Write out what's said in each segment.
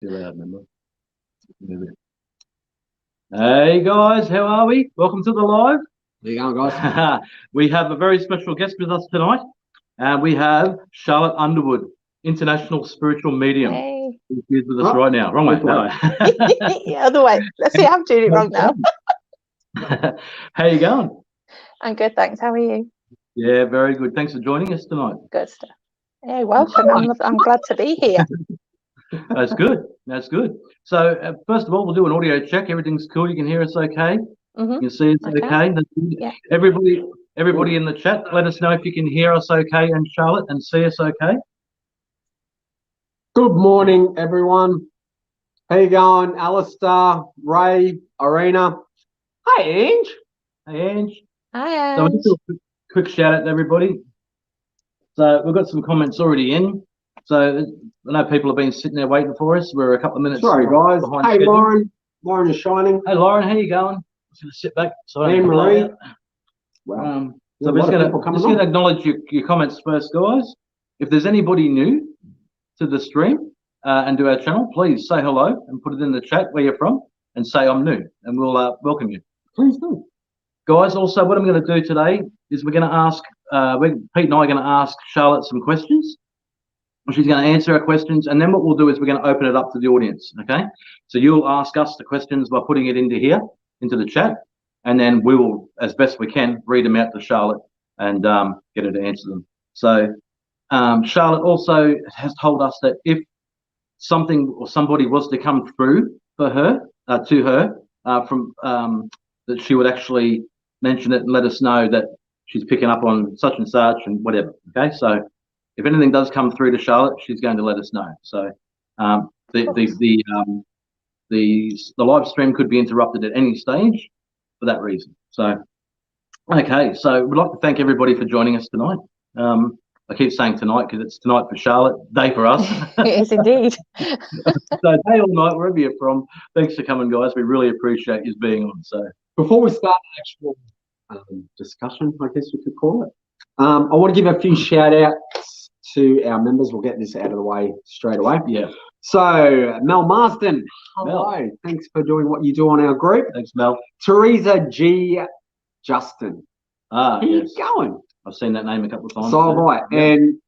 Too loud, remember? Hey guys, how are we? Welcome to the live. There you go, guys. We have a very special guest with us tonight. We have Charlotte Underwood, international spiritual medium. Hey. Who's with us right now? Wrong way. Yeah, other way. Let's see, I'm doing it wrong now. How you going? I'm good, thanks. How are you? Yeah, very good. Thanks for joining us tonight. Good stuff. Hey, welcome. I'm glad to be here. That's good. That's good. So first of all, we'll do an audio check. Everything's cool. You can hear us okay. Mm-hmm. You can see us okay. Yeah. Everybody in the chat, let us know if you can hear us okay, and Charlotte, and see us okay. Good morning, everyone. How you going, Alistair, Ray, Arena? Hi, Ange. Hey, Ange. Hi, So Ange. we'll just do a quick shout out to everybody. So we've got some comments already in. So I know people have been sitting there waiting for us. We're a couple of minutes. Sorry, guys. Hey, schedule. Lauren. Lauren is shining. Hey, Lauren, how you going? I'm just going to sit back. So Anne Marie. Wow. So I'm just going to acknowledge your comments first, guys. If there's anybody new to the stream and to our channel, please say hello and put it in the chat where you're from and say I'm new, and we'll welcome you. Please do. Guys, also what I'm going to do today is we're going to ask, Pete and I are going to ask Charlotte some questions. She's going to answer our questions, and then what we'll do is we're going to open it up to the audience, okay? So you'll ask us the questions by putting it into here, into the chat, and then we will, as best we can, read them out to Charlotte and get her to answer them. So Charlotte also has told us that if something or somebody was to come through for her, to her, from that she would actually mention it and let us know that she's picking up on such and such and whatever, okay? So if anything does come through to Charlotte, she's going to let us know. So the live stream could be interrupted at any stage for that reason. So okay, so we'd like to thank everybody for joining us tonight. I keep saying tonight because it's tonight for Charlotte, day for us. It is indeed. So day or night, wherever you're from, thanks for coming, guys. We really appreciate you being on. So before we start the actual discussion, I guess we could call it, I want to give a few shout outs to our members. We'll get this out of the way straight away. Yeah. So Mel Marsden, hello. Mel. Thanks for doing what you do on our group. Thanks, Mel. Teresa G. Justin. How you going? I've seen that name a couple of times. So have I. Yeah. And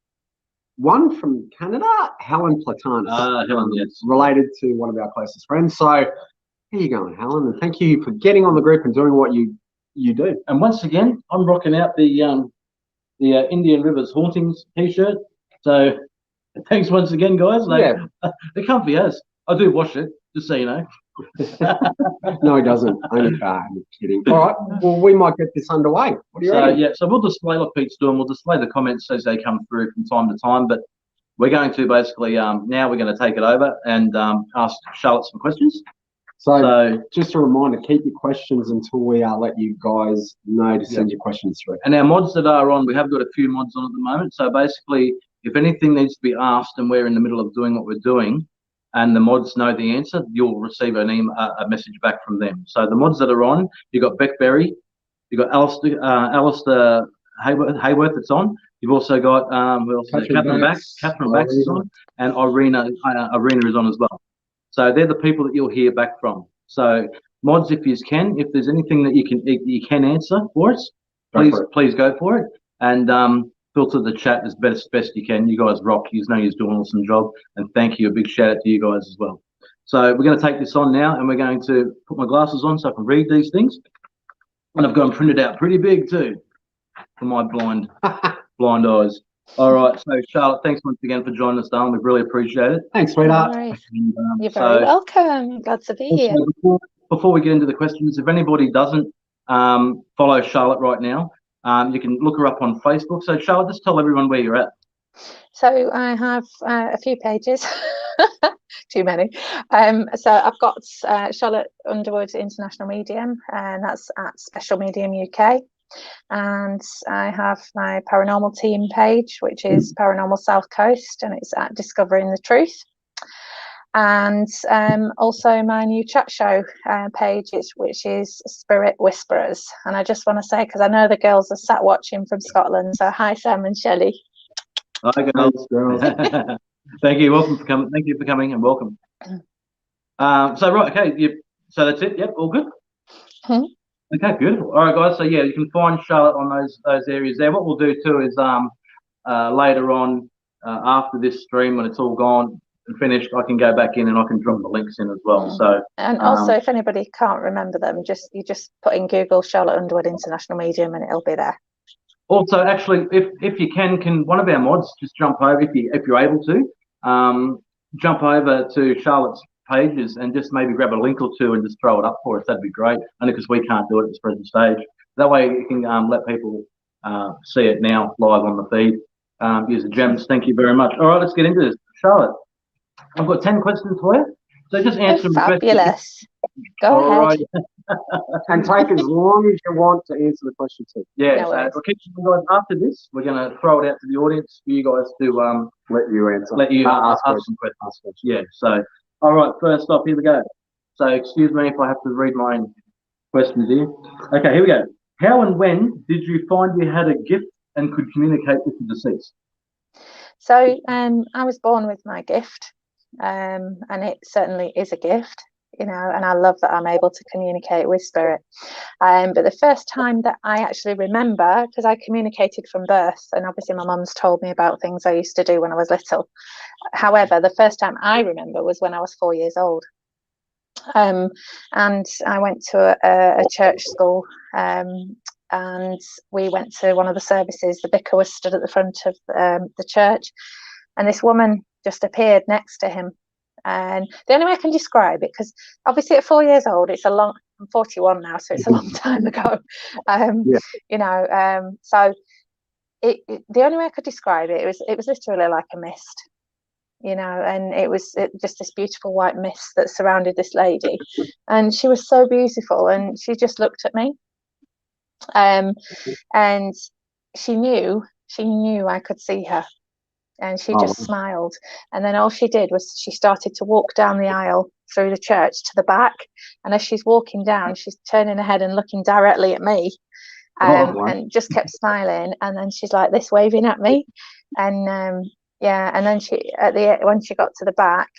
one from Canada, Helen Platanus. Helen, yes. Related to one of our closest friends. So how you going, Helen? And thank you for getting on the group and doing what you do. And once again, I'm rocking out the Indian Rivers Hauntings t-shirt. So thanks once again, guys. They're comfy as. I do wash it, just so you know. No, he doesn't. I'm kidding. All right. Well, we might get this underway. What do you reckon? Yeah, so we'll display what Pete's doing. We'll display the comments as they come through from time to time. But we're going to basically now we're going to take it over and ask Charlotte some questions. So just a reminder, keep your questions until we let you guys know to send your questions through. And our mods that are on, we have got a few mods on at the moment. So basically, if anything needs to be asked and we're in the middle of doing what we're doing, and the mods know the answer, you'll receive a message back from them. So the mods that are on, you've got Beck Berry, you've got Alistair Hayworth that's on. You've also got Catherine Bax is on, and Irina is on as well. So they're the people that you'll hear back from. So mods, if you can, if there's anything that you can answer for us, please go for it. And filter the chat as best you can. You guys rock. You know you're doing an awesome job. And thank you. A big shout out to you guys as well. So we're going to take this on now, and we're going to put my glasses on so I can read these things. And I've got them printed out pretty big too for my blind eyes. All right. So Charlotte, thanks once again for joining us, darling. We really appreciate it. Thanks, sweetheart. Right. You're very welcome. Glad to be here. Before we get into the questions, if anybody doesn't follow Charlotte right now, you can look her up on Facebook. So Charlotte, just tell everyone where you're at. So I have a few pages, too many. So I've got Charlotte Underwood International Medium, and that's at Special Medium UK. And I have my paranormal team page, which is Paranormal South Coast, and it's at Discovering the Truth. And also my new chat show page, which is Spirit Whisperers. And I just want to say, because I know the girls are sat watching from Scotland, so hi Sam and Shelley. Hi girls. Thank you. Welcome for coming. Thank you for coming and welcome. So right, okay, so that's it. Yep, all good. Hmm. Okay, beautiful. All right, guys. So yeah, you can find Charlotte on those areas there. What we'll do too is later on after this stream, when it's all gone and finished, I can go back in and I can drop the links in as well. So and also, if anybody can't remember them, you just put in Google Charlotte Underwood International Medium and it'll be there. Also, actually, if you can one of our mods just jump over if you're able to jump over to Charlotte's pages and just maybe grab a link or two and just throw it up for us. That'd be great. Only because we can't do it at this present stage. That way, you can let people see it now live on the feed. Use the gems. Thank you very much. All right, let's get into this. Charlotte, I've got 10 questions for you. So just answer them. Fabulous. Go ahead. And take as long as you want to answer the question too. Yeah, no so we'll keep guys after this. We're going to throw it out to the audience for you guys to let you answer. Let you ask some questions. Yeah, so, all right, first off, here we go. So, excuse me if I have to read my own questions here. Okay, here we go. How and when did you find you had a gift and could communicate with the deceased? So, I was born with my gift, and it certainly is a gift. And I love that I'm able to communicate with spirit. But the first time that I actually remember, because I communicated from birth, and obviously my mum's told me about things I used to do when I was little. However, the first time I remember was when I was 4 years old. And I went to a church school, and we went to one of the services. The vicar was stood at the front of the church, and this woman just appeared next to him. And the only way I can describe it, because obviously at 4 years old, I'm 41 now, so it's a long time ago. So the only way I could describe it was literally like a mist, and it was just this beautiful white mist that surrounded this lady, and she was so beautiful, and she just looked at me, and she knew I could see her. And she just smiled. And then all she did was she started to walk down the aisle through the church to the back. And as she's walking down, she's turning her head and looking directly at me, and just kept smiling. And then she's like this, waving at me. And and then when she got to the back,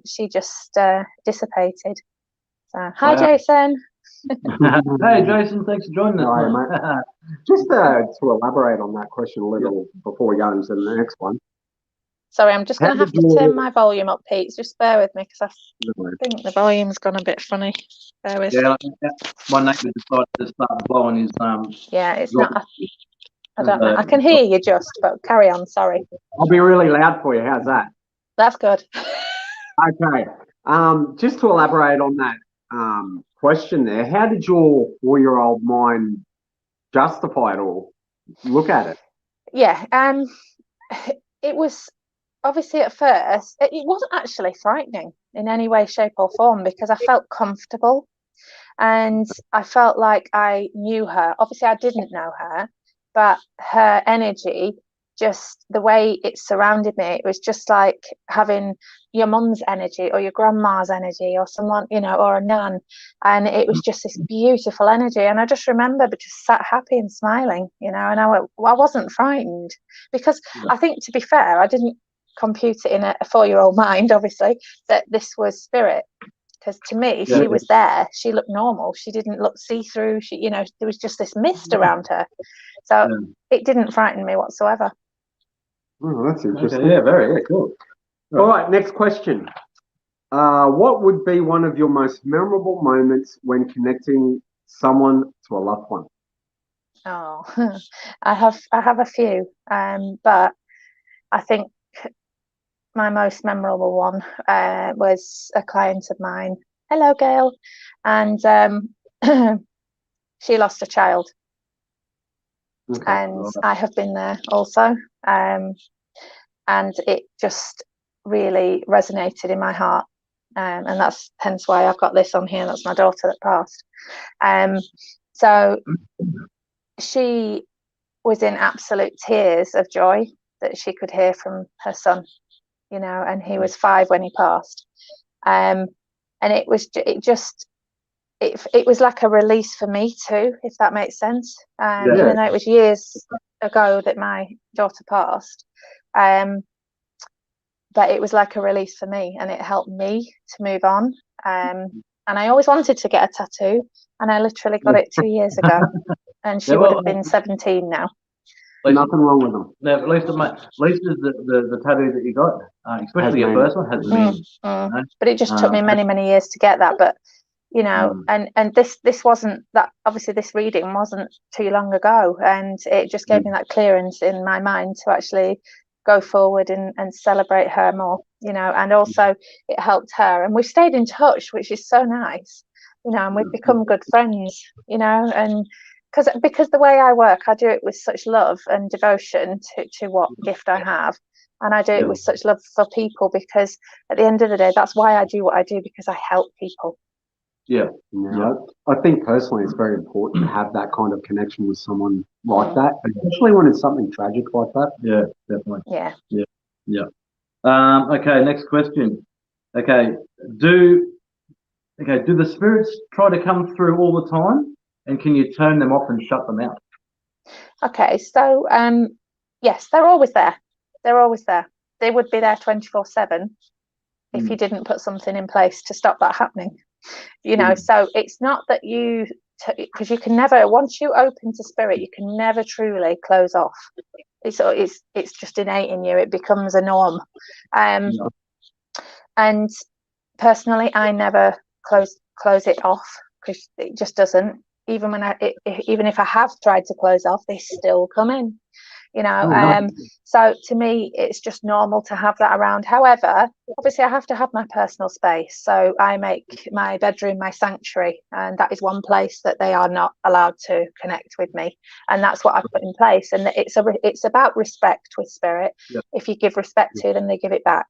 she just dissipated. So, hi, Jason. Hey, Jason, thanks for joining us. Hi, mate. Just to elaborate on that question a little before we go into the next one. Sorry, I'm just going to have to turn my volume up, Pete. Just bear with me, because I think the volume's gone a bit funny. Bear with me. My neighbour decided to start blowing his it's not. I don't know. I can hear you just, but carry on. Sorry. I'll be really loud for you. How's that? That's good. Okay. Just to elaborate on that question there, how did your 4-year-old mind justify it or look at it? Yeah. It was obviously at first, it wasn't actually frightening in any way, shape, or form, because I felt comfortable and I felt like I knew her. Obviously, I didn't know her, but her energy, just the way it surrounded me, it was just like having your mum's energy or your grandma's energy or someone, or a nan. And it was just this beautiful energy. And I just remember just sat happy and smiling, and I wasn't frightened, because I think, to be fair, I didn't compute it in a 4-year-old mind, obviously, that this was spirit. Because to me, she was there. She looked normal. She didn't look see-through. There was just this mist around her. So it didn't frighten me whatsoever. Oh, that's interesting. Okay, very cool. All right, next question. What would be one of your most memorable moments when connecting someone to a loved one? Oh, I have a few, but I think my most memorable one was a client of mine. Hello, Gail. And she lost a child. Okay. And I have been there also. And it just really resonated in my heart. And that's hence why I've got this on here. That's my daughter that passed. So she was in absolute tears of joy that she could hear from her son, and he was 5 when he passed. And it was like a release for me too, if that makes sense. Even though it was years ago that my daughter passed, but it was like a release for me, and it helped me to move on. And I always wanted to get a tattoo, and I literally got it 2 years ago, and she would have been 17 now. Nothing wrong with them. Now, at least the tattoo that you got, especially your first one, has the meaning. But it just took me many years to get that. But you know, and this wasn't that. Obviously, this reading wasn't too long ago, and it just gave me that clearance in my mind to actually go forward and celebrate her more, you know. And also it helped her, and we've stayed in touch, which is so nice, you know, and we've become good friends, you know. And because the way I work, I do it with such love and devotion to what gift I have, and I do it with such love for people, because at the end of the day, that's why I do what I do, because I help people. I think personally it's very important to have that kind of connection with someone like that, especially when it's something tragic like that. Yeah, definitely. Yeah. Okay, next question. Okay, do the spirits try to come through all the time, and can you turn them off and shut them out? Okay, so yes, they're always there. They're always there. They would be there 24/7 if you didn't put something in place to stop that happening. You know, so it's not that because you can never, once you open to spirit, you can never truly close off. It's just innate in you. It becomes a norm. And personally, I never close it off, because it just doesn't. Even even if I have tried to close off, they still come in. You know, so to me, it's just normal to have that around. However, obviously, I have to have my personal space. So I make my bedroom my sanctuary, and that is one place that they are not allowed to connect with me. And that's what I've put in place. And it's about respect with spirit. If you give respect to them, they give it back.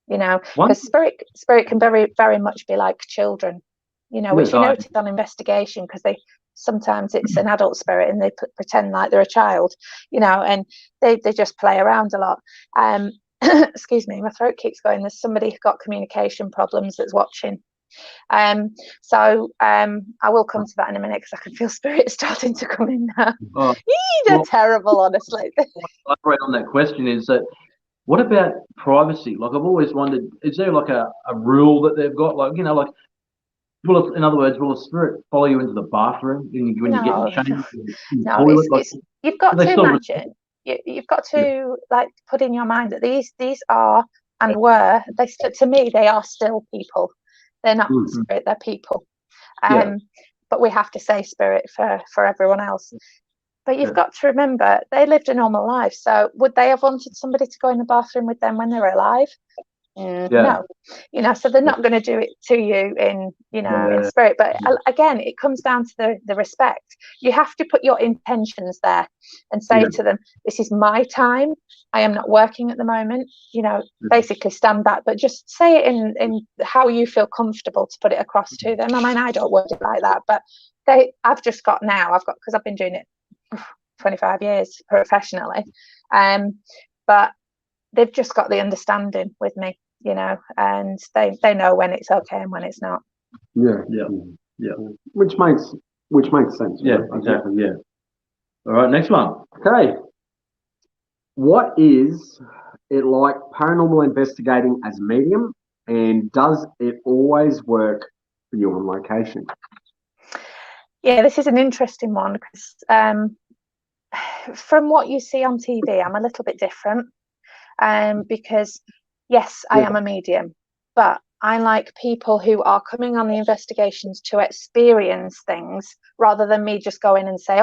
You know, because spirit can very, very much be like children. You know, which you notice on investigation, because sometimes it's an adult spirit and they pretend like they're a child, you know, and they just play around a lot. Excuse me, my throat keeps going. There's somebody who's got communication problems that's watching. So I will come to that in a minute, because I can feel spirit starting to come in now. They're terrible, honestly. Elaborate on that question is that, what about privacy? Like, I've always wondered, is there like a rule that they've got? Like, you know, like, in other words, will a spirit follow you into the bathroom when you get changed? No, you've got to imagine. You've got to like put in your mind that these are and were to me they are still people. They're not spirit; they're people. But we have to say spirit for everyone else. But you've got to remember they lived a normal life. So would they have wanted somebody to go in the bathroom with them when they were alive? No, you know, so they're not going to do it to you in spirit. But again, it comes down to the respect. You have to put your intentions there and say to them, this is my time, I am not working at the moment, you know, basically stand back, but just say it in how you feel comfortable to put it across to them. I mean, I don't word it like that, but because I've been doing it 25 years professionally, but they've just got the understanding with me, you know, and they know when it's okay and when it's not. Which makes sense. Exactly. All right, next one. Okay, what is it like paranormal investigating as a medium, and does it always work for you on location? Yeah, this is an interesting one, because from what you see on TV, I'm a little bit different. Because yes, I am a medium, but I like people who are coming on the investigations to experience things, rather than me just go in and say,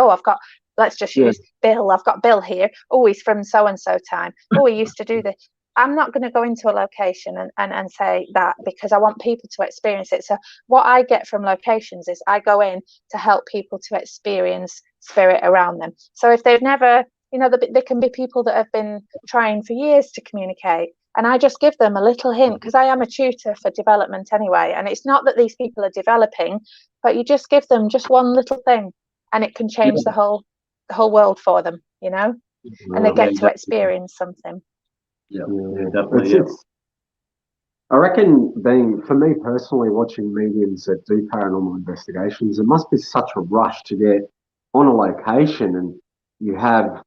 let's just use Bill. I've got Bill here. Oh, he's from so-and-so time. Oh, he used to do this. I'm not going to go into a location and say that, because I want people to experience it. So what I get from locations is I go in to help people to experience spirit around them. So if they've never, you know, there can be people that have been trying for years to communicate, and I just give them a little hint, because I am a tutor for development anyway, and it's not that these people are developing, but you just give them just one little thing, and it can change the whole world for them, you know, and they get to experience something. Definitely. I reckon, for me personally, watching mediums that do paranormal investigations, it must be such a rush to get on a location, and you have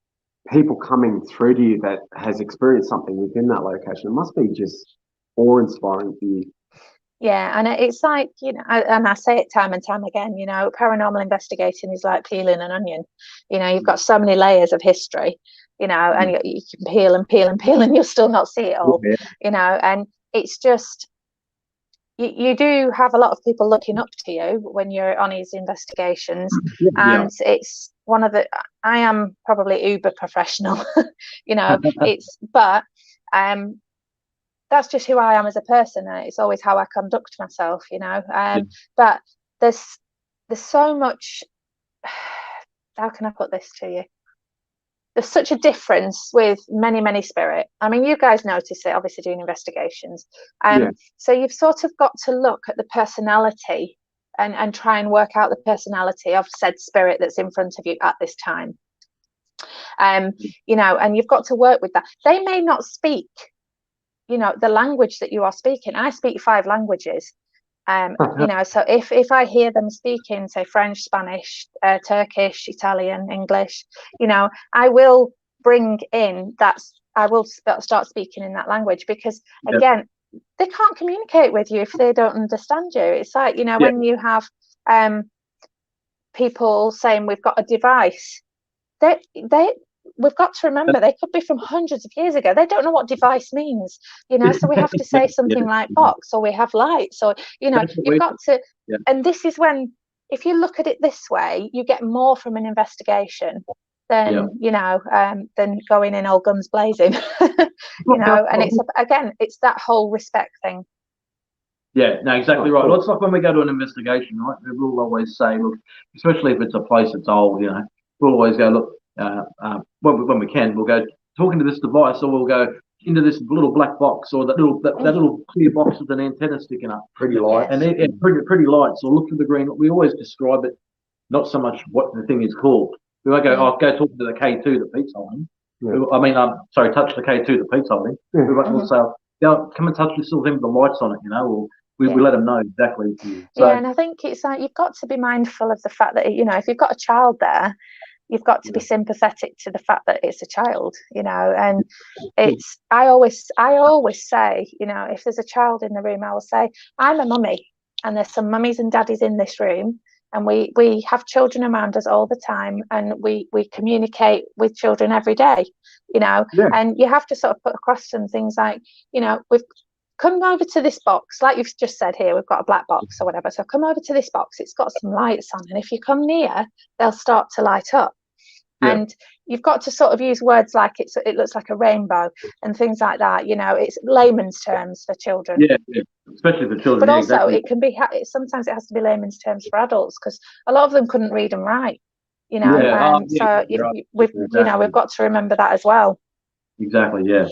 people coming through to you that has experienced something within that location. It must be just awe-inspiring for you. Yeah, and it's like, and I say it time and time again, paranormal investigating is like peeling an onion. You've got so many layers of history, and you can peel and peel and peel and you'll still not see it all, and it's just, you do have a lot of people looking up to you when you're on these investigations. And it's one of I am probably uber professional, but that's just who I am as a person, and it's always how I conduct myself, but there's so much, how can I put this to you? There's such a difference with many spirit. I mean, you guys notice it, obviously, doing investigations. So you've sort of got to look at the personality and try and work out the personality of said spirit that's in front of you at this time. And you've got to work with that. They may not speak, the language that you are speaking. I speak 5 languages. So if I hear them speaking, say, French, Spanish, Turkish, Italian, English, I will bring in I will start speaking in that language, because again, they can't communicate with you if they don't understand you. It's like, when you have people saying we've got a device, we've got to remember they could be from hundreds of years ago. They don't know what device means, so we have to say something like box, or we have lights, or you've got to, and this is when, if you look at it this way, you get more from an investigation than than going in all guns blazing. And it's that whole respect thing. Yeah, no, exactly right. It's like when we go to an investigation, right? We'll always say, look, especially if it's a place that's old, we'll always go, look, when we can, we'll go talk into this device, or we'll go into this little black box, or that little clear box with an antenna sticking up. Pretty light. And pretty lights, or look for the green. We always describe it, not so much what the thing is called. We might go, go talk to the K2 that Pete's holding. I mean, touch the K2 that Pete's holding. We might say, come and touch this little thing with the lights on it, or we let them know exactly. So, and I think it's like, you've got to be mindful of the fact that, if you've got a child there, you've got to be sympathetic to the fact that it's a child, and it's, I always say, if there's a child in the room, I will say, I'm a mummy, and there's some mummies and daddies in this room, and we have children around us all the time, and we communicate with children every day, and you have to sort of put across some things like, we've come over to this box, like you've just said here, we've got a black box or whatever, so come over to this box, it's got some lights on, and if you come near, they'll start to light up. And you've got to sort of use words like it looks like a rainbow and things like that. It's layman's terms for children. Especially for children. But also, it can be, sometimes it has to be layman's terms for adults, because a lot of them couldn't read and write. So we've got to remember that as well. Exactly. Yeah.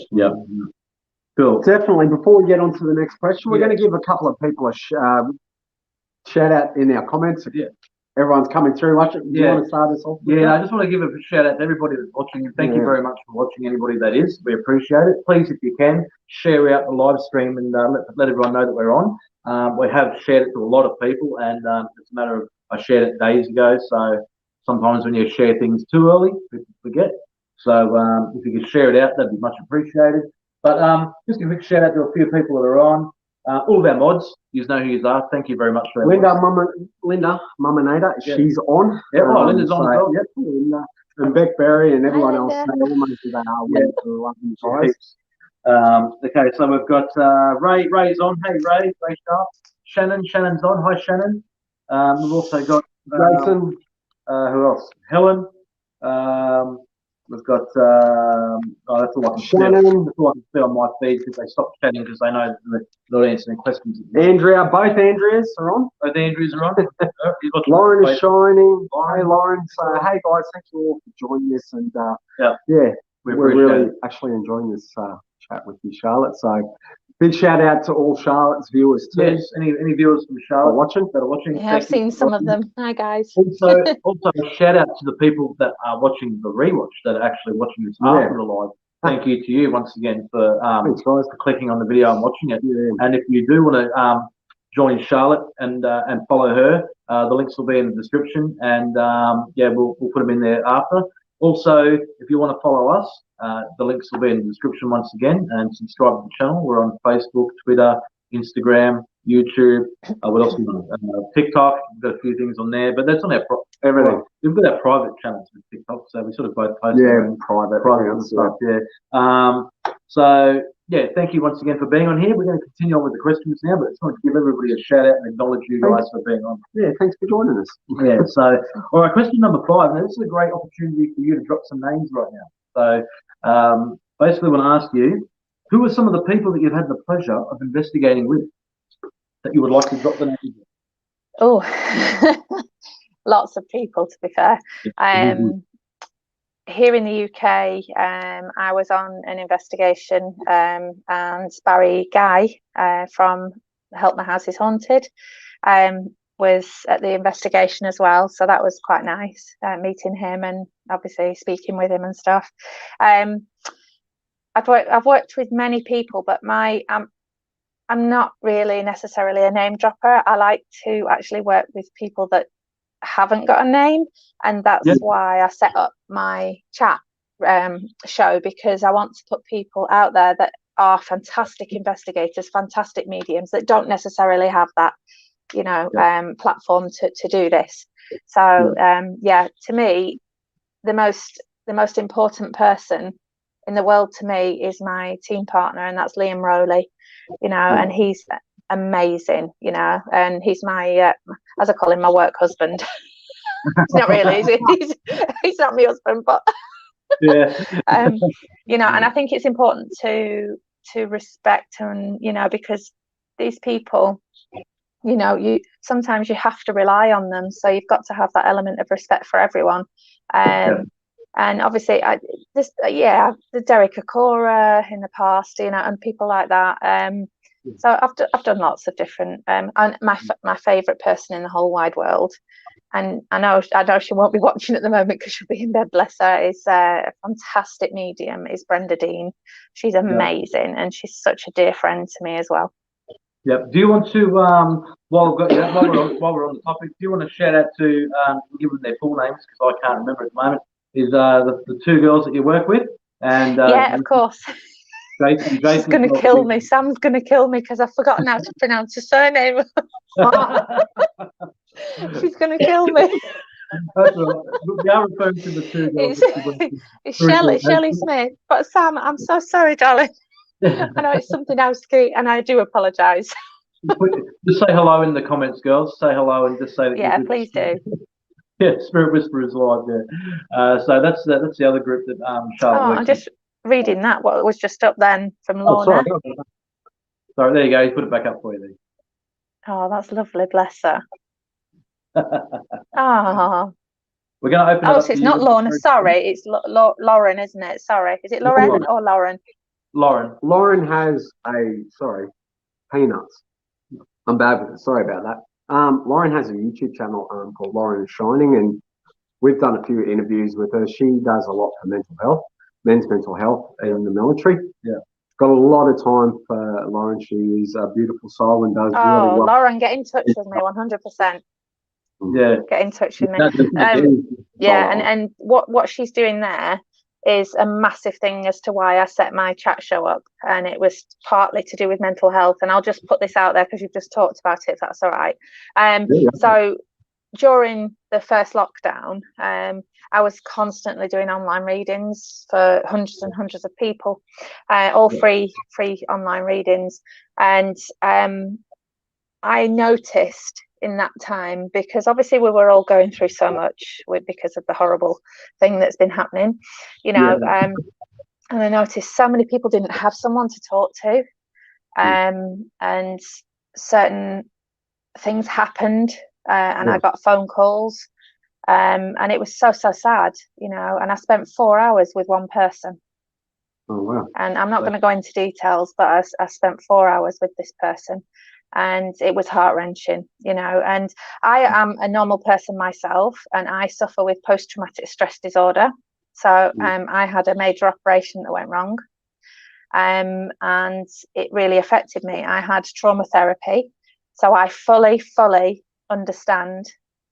Cool. Definitely. Before we get on to the next question, we're going to give a couple of people a shout out in our comments. Everyone's coming through. Do you want to start us off? I just want to give a shout out to everybody that's watching. Thank you very much for watching, anybody that is. We appreciate it. Please, if you can, share out the live stream and let everyone know that we're on. We have shared it to a lot of people, and it's a matter of, I shared it days ago, so sometimes when you share things too early, people forget. So if you could share it out, that'd be much appreciated. But just a quick shout out to a few people that are on. All of our mods, you know who you are. Thank you very much for that. Linda, Mama Nada, she's on. Linda's on as well. Linda and Beck Berry and everyone else. Okay, so we've got Ray's on. Hey Ray Sharp. Shannon's on. Hi Shannon. We've also got Jason. Who else? Helen. We've got that's all I can Shannon. That's all I can see on my feed, because they stopped chatting because they know they're not answering questions. Andrea, both Andreas are on. Both Andreas are on. Lauren is shining. Hi Lauren. So hey guys, thank you all for joining us, and we're really actually enjoying this chat with you, Charlotte. So big shout out to all Charlotte's viewers too. Yes, any viewers from Charlotte that are watching. Yeah, I've seen some of them. Hi guys. Also a shout out to the people that are watching the rewatch, that are actually watching this after the live. Thank you to you once again for clicking on the video and watching it. And if you do want to join Charlotte and follow her, the links will be in the description, and we'll put them in there after. Also, if you want to follow us, the links will be in the description once again, and subscribe to the channel. We're on Facebook, Twitter, Instagram, YouTube. What else? TikTok. We've got a few things on there, but that's on our everything. We've got our private channels with TikTok, so we sort of both post private stuff. So yeah, thank you once again for being on here. We're going to continue on with the questions now, but I just want to give everybody a shout out and acknowledge you guys for being on. Yeah, thanks for joining us. Yeah. So, all right, question number 5. Now, this is a great opportunity for you to drop some names right now. So, basically, I want to ask you, who are some of the people that you've had the pleasure of investigating with that you would like to drop the names of? Oh, lots of people, to be fair. Here in the UK, I was on an investigation, and Barry Guy from Help My House is Haunted was at the investigation as well. So that was quite nice, meeting him and obviously speaking with him and stuff. I've worked with many people, but I'm not really necessarily a name dropper. I like to actually work with people that haven't got a name, and that's why I set up my chat show, because I want to put people out there that are fantastic investigators, fantastic mediums that don't necessarily have that, platform to do this. So to me, the most important person in the world to me is my team partner, and that's Liam Rowley, and he's amazing, and he's my as I call him, my work husband. He's not really, he's not my husband, but and I think it's important to respect, and because these people, you sometimes you have to rely on them, so you've got to have that element of respect for everyone. And obviously the Derek Akora in the past, and people like that. So I've done lots of different. And my favourite person in the whole wide world, and I know she won't be watching at the moment because she'll be in bed, bless her, is a fantastic medium, is Brenda Dean. She's amazing, and she's such a dear friend to me as well. Yep. Do you want to while we're on the topic, do you want to shout out to give them their full names, because I can't remember at the moment, is the 2 girls that you work with? And of course. Jason, she's going to kill me. Sam's going to kill me because I've forgotten how to pronounce her surname. She's going to kill me. That's right. We are referring to the 2 girls. It's Shelley Smith. But Sam, I'm so sorry, darling. I know it's something else, and I do apologise. Just say hello in the comments, girls. Say hello and just say that. Yeah, please do. Yeah, Spirit Whisperers live. Yeah. So that's the other group that Charlotte. I'm just reading that. What was just up then from Lorna. Sorry, there you go. He put it back up for you there. Oh, that's lovely. Bless her. Oh. We're going to open it up. So it's not Lorna. Sorry, it's Lauren, isn't it? Sorry, is it Lauren or Lauren? Lauren has peanuts. I'm bad with it. Sorry about that. Lauren has a YouTube channel called Lauren is Shining, and we've done a few interviews with her. She does a lot for men's mental health in the military. Yeah. Got a lot of time for Lauren. She is a beautiful soul and does really well. Lauren, get in touch with me 100%. Yeah. Get in touch with me. And what she's doing there is a massive thing as to why I set my chat show up, and it was partly to do with mental health. And I'll just put this out there because you've just talked about it, if that's all right. So during the first lockdown, I was constantly doing online readings for hundreds and hundreds of people, all free online readings. And I noticed in that time, because obviously we were all going through so much because of the horrible thing that's been happening, and I noticed so many people didn't have someone to talk to, and certain things happened, and I got phone calls, and it was so sad, and I spent 4 hours with one person. Oh wow. And I'm not going to go into details, but I spent 4 hours with this person, and it was heart-wrenching, and I am a normal person myself, and I suffer with post-traumatic stress disorder. So I had a major operation that went wrong, and it really affected me. I had trauma therapy, so I fully understand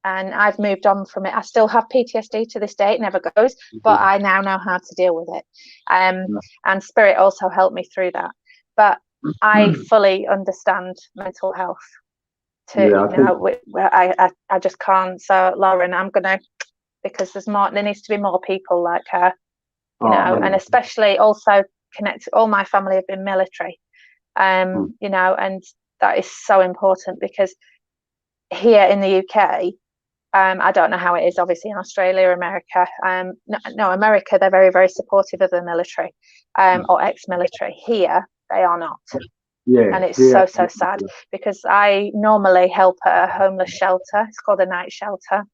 and I've moved on from it. I still have PTSD to this day; it never goes, but I now know how to deal with it. And spirit also helped me through that. But I fully understand mental health. I just can't. So Lauren, I'm gonna, because there needs to be more people like her, and especially also connect. All my family have been military, and that is so important, because here in the UK, I don't know how it is obviously in Australia or America. No, America, they're very, very supportive of the military, or ex-military. Here they are not. And it's so sad, because I normally help at a homeless shelter. It's called a night shelter.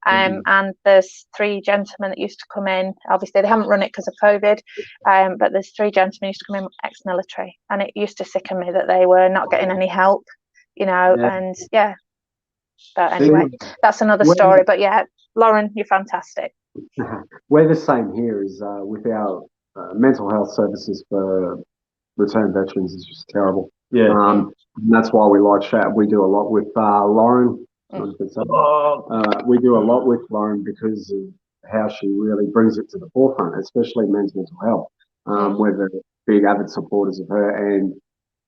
And there's 3 gentlemen that used to come in. Obviously they haven't run it because of COVID, but there's 3 gentlemen who used to come in ex-military, and it used to sicken me that they were not getting any help, and but anyway, that's another story. But yeah, Lauren, you're fantastic. We're the same here, is with our mental health services for returned veterans is just terrible. That's why we like chat. We do a lot with Lauren. We do a lot with Lauren because of how she really brings it to the forefront, especially men's mental health. We're big avid supporters of her, and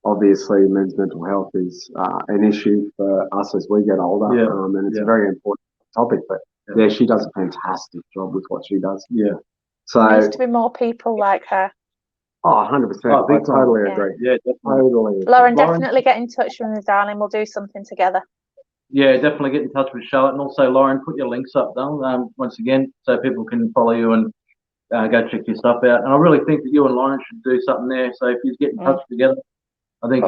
obviously men's mental health is an issue for us as we get older, and it's a very important topic. But she does a fantastic job with what she does. So there needs to be more people like her. 100%. I totally agree. Yeah, definitely. Lauren, definitely get in touch with me, darling. We'll do something together. Yeah, definitely get in touch with Charlotte, and also Lauren, put your links up, though, once again, so people can follow you and go check your stuff out. And I really think that you and Lauren should do something there. So if you get in touch together, I think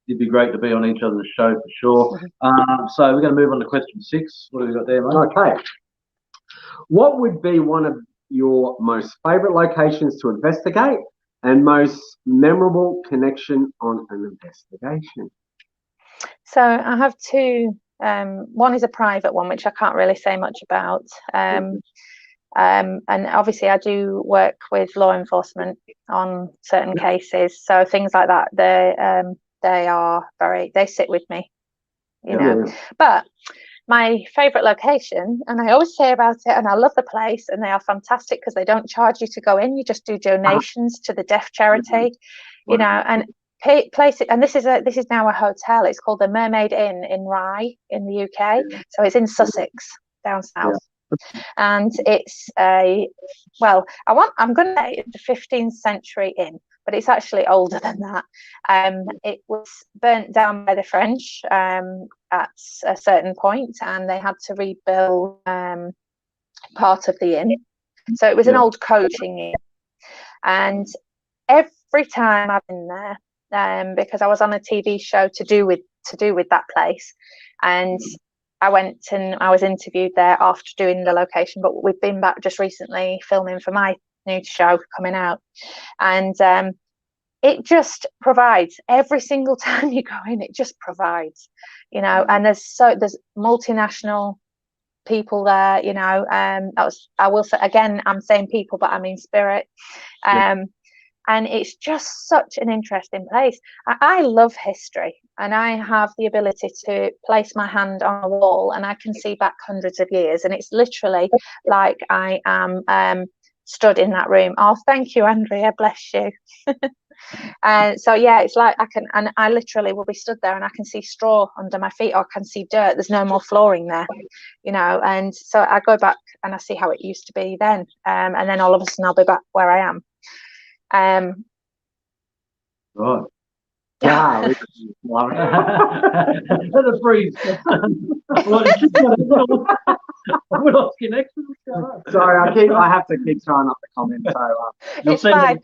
you'd be great to be on each other's show for sure. So we're going to move on to question 6. What have we got there, mate? Okay. What would be one of your most favourite locations to investigate and most memorable connection on an investigation? So I have 2. One is a private one, which I can't really say much about. And obviously I do work with law enforcement on certain cases. So things like that, they sit with me, But my favourite location, and I always say about it, and I love the place, and they are fantastic because they don't charge you to go in. You just do donations to the deaf charity, and place it. And this is now a hotel. It's called the Mermaid Inn in Rye in the UK. So it's in Sussex, down south. And it's I'm going to say the 15th century inn, but it's actually older than that. It was burnt down by the French at a certain point, and they had to rebuild part of the inn. So it was an old coaching inn, and every time I've been there, because I was on a TV show to do with that place, and I went and I was interviewed there after doing the location, but we've been back just recently filming for my new show coming out, and it just provides every single time you go in. It just provides, and there's multinational people there, I will say again, I'm saying people, but I mean spirit. And it's just such an interesting place. I love history, and I have the ability to place my hand on a wall and I can see back hundreds of years, and it's literally like I am stood in that room. Oh, thank you, Andrea, bless you. So yeah, it's like I literally will be stood there and I can see straw under my feet, or I can see dirt. There's no more flooring there, and so I go back and I see how it used to be then, and then all of a sudden I'll be back where I am. Right. Yeah. That's a freeze. Sorry, I have to keep throwing up the comments. So it's fine.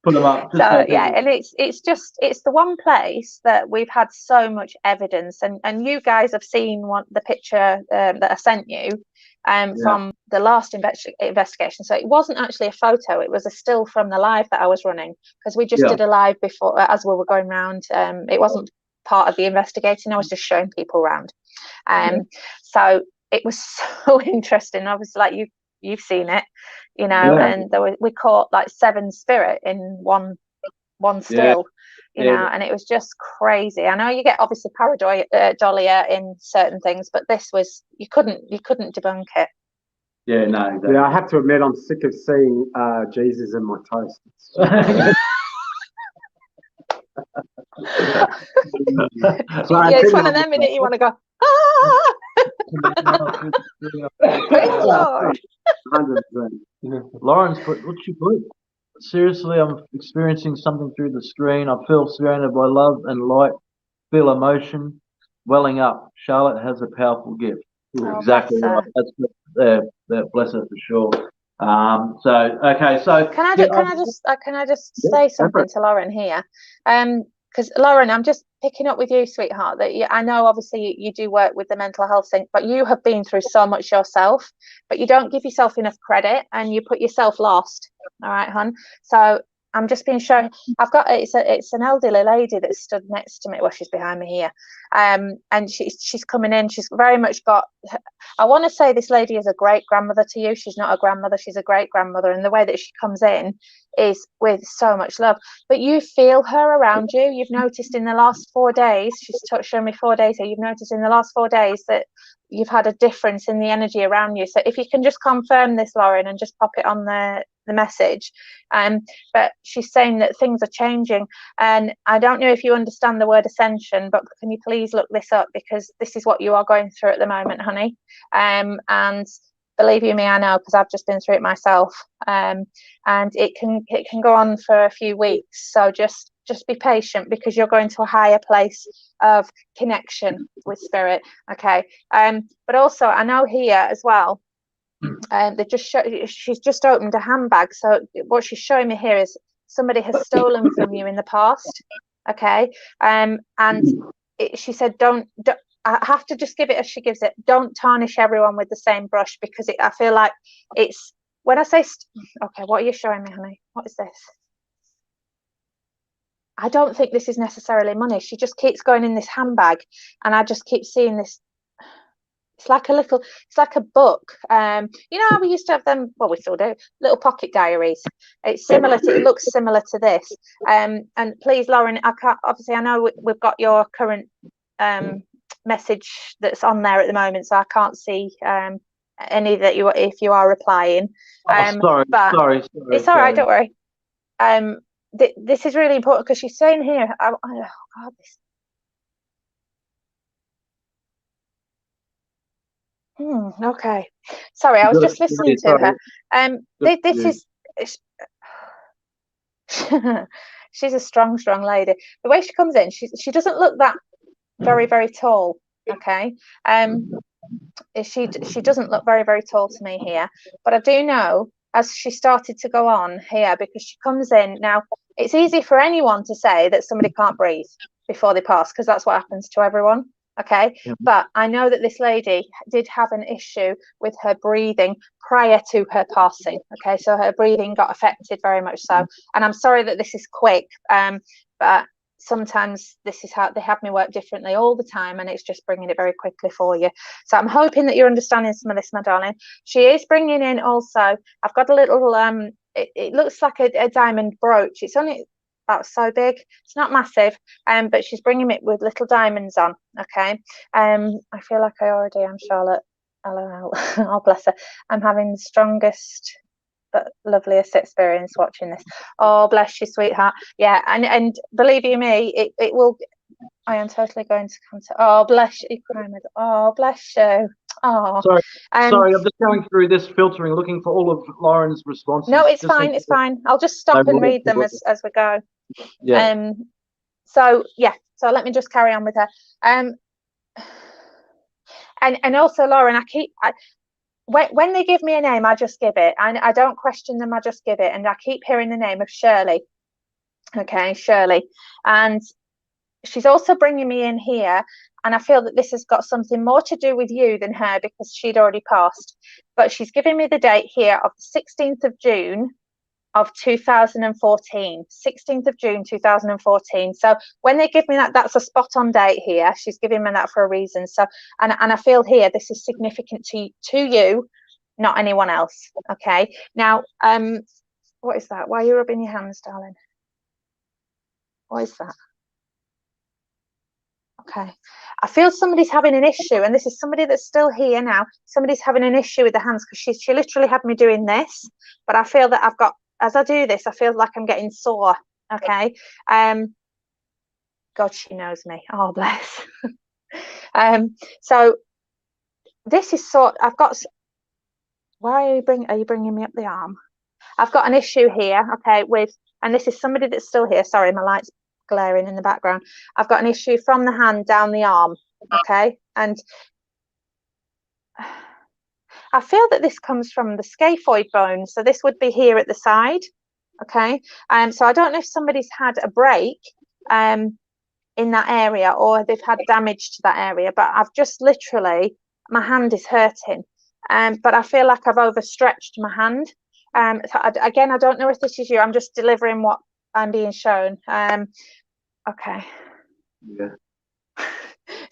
Put them up. So yeah, and it's the one place that we've had so much evidence, and you guys have seen the picture that I sent you from the last investigation. So it wasn't actually a photo, it was a still from the live that I was running, because we just did a live before as we were going around. It wasn't part of the investigating, I was just showing people around. So it was so interesting. Obviously, like you've seen it, and we caught like 7 spirit in one still. you know, and it was just crazy. I know you get obviously pareidolia in certain things, but this was, you couldn't debunk it. Yeah, no, exactly. Yeah, I have to admit, I'm sick of seeing Jesus in my toast. It's one of them in it. You want to go, praise the Lord. Lauren's put, what she put? Seriously, I'm experiencing something through the screen. I feel surrounded by love and light, feel emotion welling up. Charlotte has a powerful gift. Exactly right. That's bless her for sure. So okay, so can I just say something to Lauren here? Because Lauren, I'm just picking up with you, sweetheart, that I know obviously you do work with the mental health thing, but you have been through so much yourself, but you don't give yourself enough credit and you put yourself last. All right, hon. So I'm just being shown. I've got it's an elderly lady that stood next to me. Well, she's behind me here, and she's coming in. She's very much got. I want to say this lady is a great grandmother to you. She's not a grandmother. She's a great grandmother, and the way that she comes in is with so much love. But you feel her around you. You've noticed in the last 4 days. She's shown me 4 days here. You've noticed in the last 4 days that you've had a difference in the energy around you. So if you can just confirm this, Lauren, and just pop it on the message. But she's saying that things are changing, and I don't know if you understand the word ascension, but can you please look this up, because this is what you are going through at the moment, honey. And believe you me, I know, because I've just been through it myself. And it can go on for a few weeks. So just be patient, because you're going to a higher place of connection with spirit. Okay. But also I know here as well, she's just opened a handbag. So what she's showing me here is somebody has stolen from you in the past. Okay. And she said, don't I have to just give it as she gives it. Don't tarnish everyone with the same brush, because I feel like it's, when I say okay, what are you showing me, honey? What is this? I don't think this is necessarily money. She just keeps going in this handbag, and I just keep seeing this. It's like a book. You know how we used to have them, well, we still do, little pocket diaries. It's similar to, it looks similar to this. And please, Lauren, I know we've got your current message that's on there at the moment, so I can't see any that if you are replying. Sorry. It's all right, don't worry. This is really important, because she's saying here, oh God, this. Okay, sorry, I was just listening to her. This is she's a strong lady. The way she comes in, she doesn't look that very, very tall. Okay, she doesn't look very, very tall to me here, but I do know as she started to go on here, because she comes in now. It's easy for anyone to say that somebody can't breathe before they pass, because that's what happens to everyone. Okay. Yeah. But I know that this lady did have an issue with her breathing prior to her passing. Okay, so her breathing got affected very much so. And I'm sorry that this is quick, but sometimes this is how they have me work differently all the time, and it's just bringing it very quickly for you. So I'm hoping that you're understanding some of this, my darling. She is bringing in also, I've got a little it looks like a diamond brooch. It's only about so big, it's not massive, but she's bringing it with little diamonds on. Okay. I feel like I already am, Charlotte. LOL. Oh, bless her. I'm having the strongest but loveliest experience watching this. Oh, bless you, sweetheart. Yeah, and believe you me, it will. I am totally going to come to. Oh, bless you, oh, bless you. Oh, sorry, I'm just going through this filtering, looking for all of Lauren's responses. No, it's fine. It's fine. I'll just stop and read them as we go. Yeah. So yeah. So let me just carry on with her. And also, Lauren, when they give me a name, I just give it. I don't question them. I just give it. And I keep hearing the name of Shirley. Okay, Shirley. And she's also bringing me in here. And I feel that this has got something more to do with you than her, because she'd already passed. But she's giving me the date here of the 16th of June of 2014. 16th of June 2014. So when they give me that's a spot on date here. She's giving me that for a reason. So and I feel here this is significant to you, not anyone else. Okay, now what is that? Why are you rubbing your hands, darling? What is that? Okay. I feel somebody's having an issue, and this is somebody that's still here now. Somebody's having an issue with the hands, because she literally had me doing this, but I feel that I've got, as I do this, I feel like I'm getting sore. Okay. God, she knows me. Oh, bless. So this is I've got, why are you bringing me up the arm? I've got an issue here, okay, and this is somebody that's still here. Sorry, my light's glaring in the background. I've got an issue from the hand down the arm, okay, and I feel that this comes from the scaphoid bone, so this would be here at the side, okay. So I don't know if somebody's had a break in that area, or they've had damage to that area, but I've just literally, my hand is hurting, but I feel like I've overstretched my hand. Again, I don't know if this is you. I'm just delivering what I'm being shown. Okay. Yeah.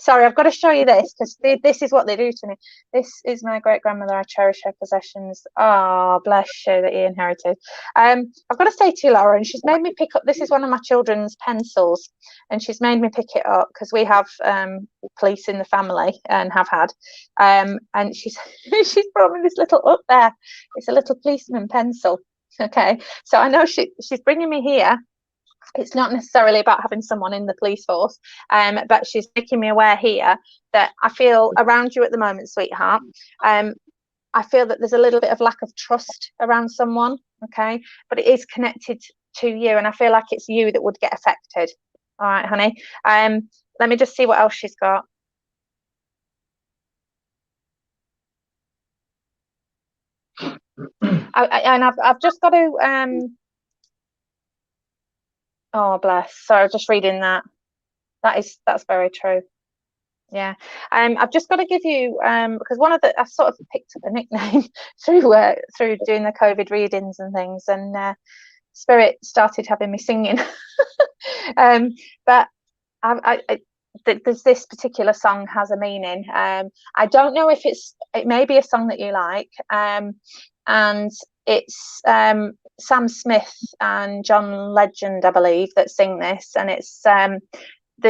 Sorry, I've got to show you this, because this is what they do to me. This is my great grandmother. I cherish her possessions. Oh, bless you that you inherited. I've got to say to you, Lauren, she's made me pick up. This is one of my children's pencils, and she's made me pick it up because we have police in the family and have had. And she's brought me this little up there. It's a little policeman pencil. Okay, so I know she's bringing me here. It's not necessarily about having someone in the police force, but she's making me aware here that I feel around you at the moment, sweetheart. I feel that there's a little bit of lack of trust around someone, okay, but it is connected to you, and I feel like it's you that would get affected. All right, honey. Let me just see what else she's got. I've just got to oh, bless. Sorry, just reading that. That's very true. Yeah. I've just got to give you because I sort of picked up a nickname through doing the COVID readings and things, and Spirit started having me singing. But there's this particular song has a meaning. I don't know if it may be a song that you like, and it's Sam Smith and John Legend, I believe, that sing this, and it's the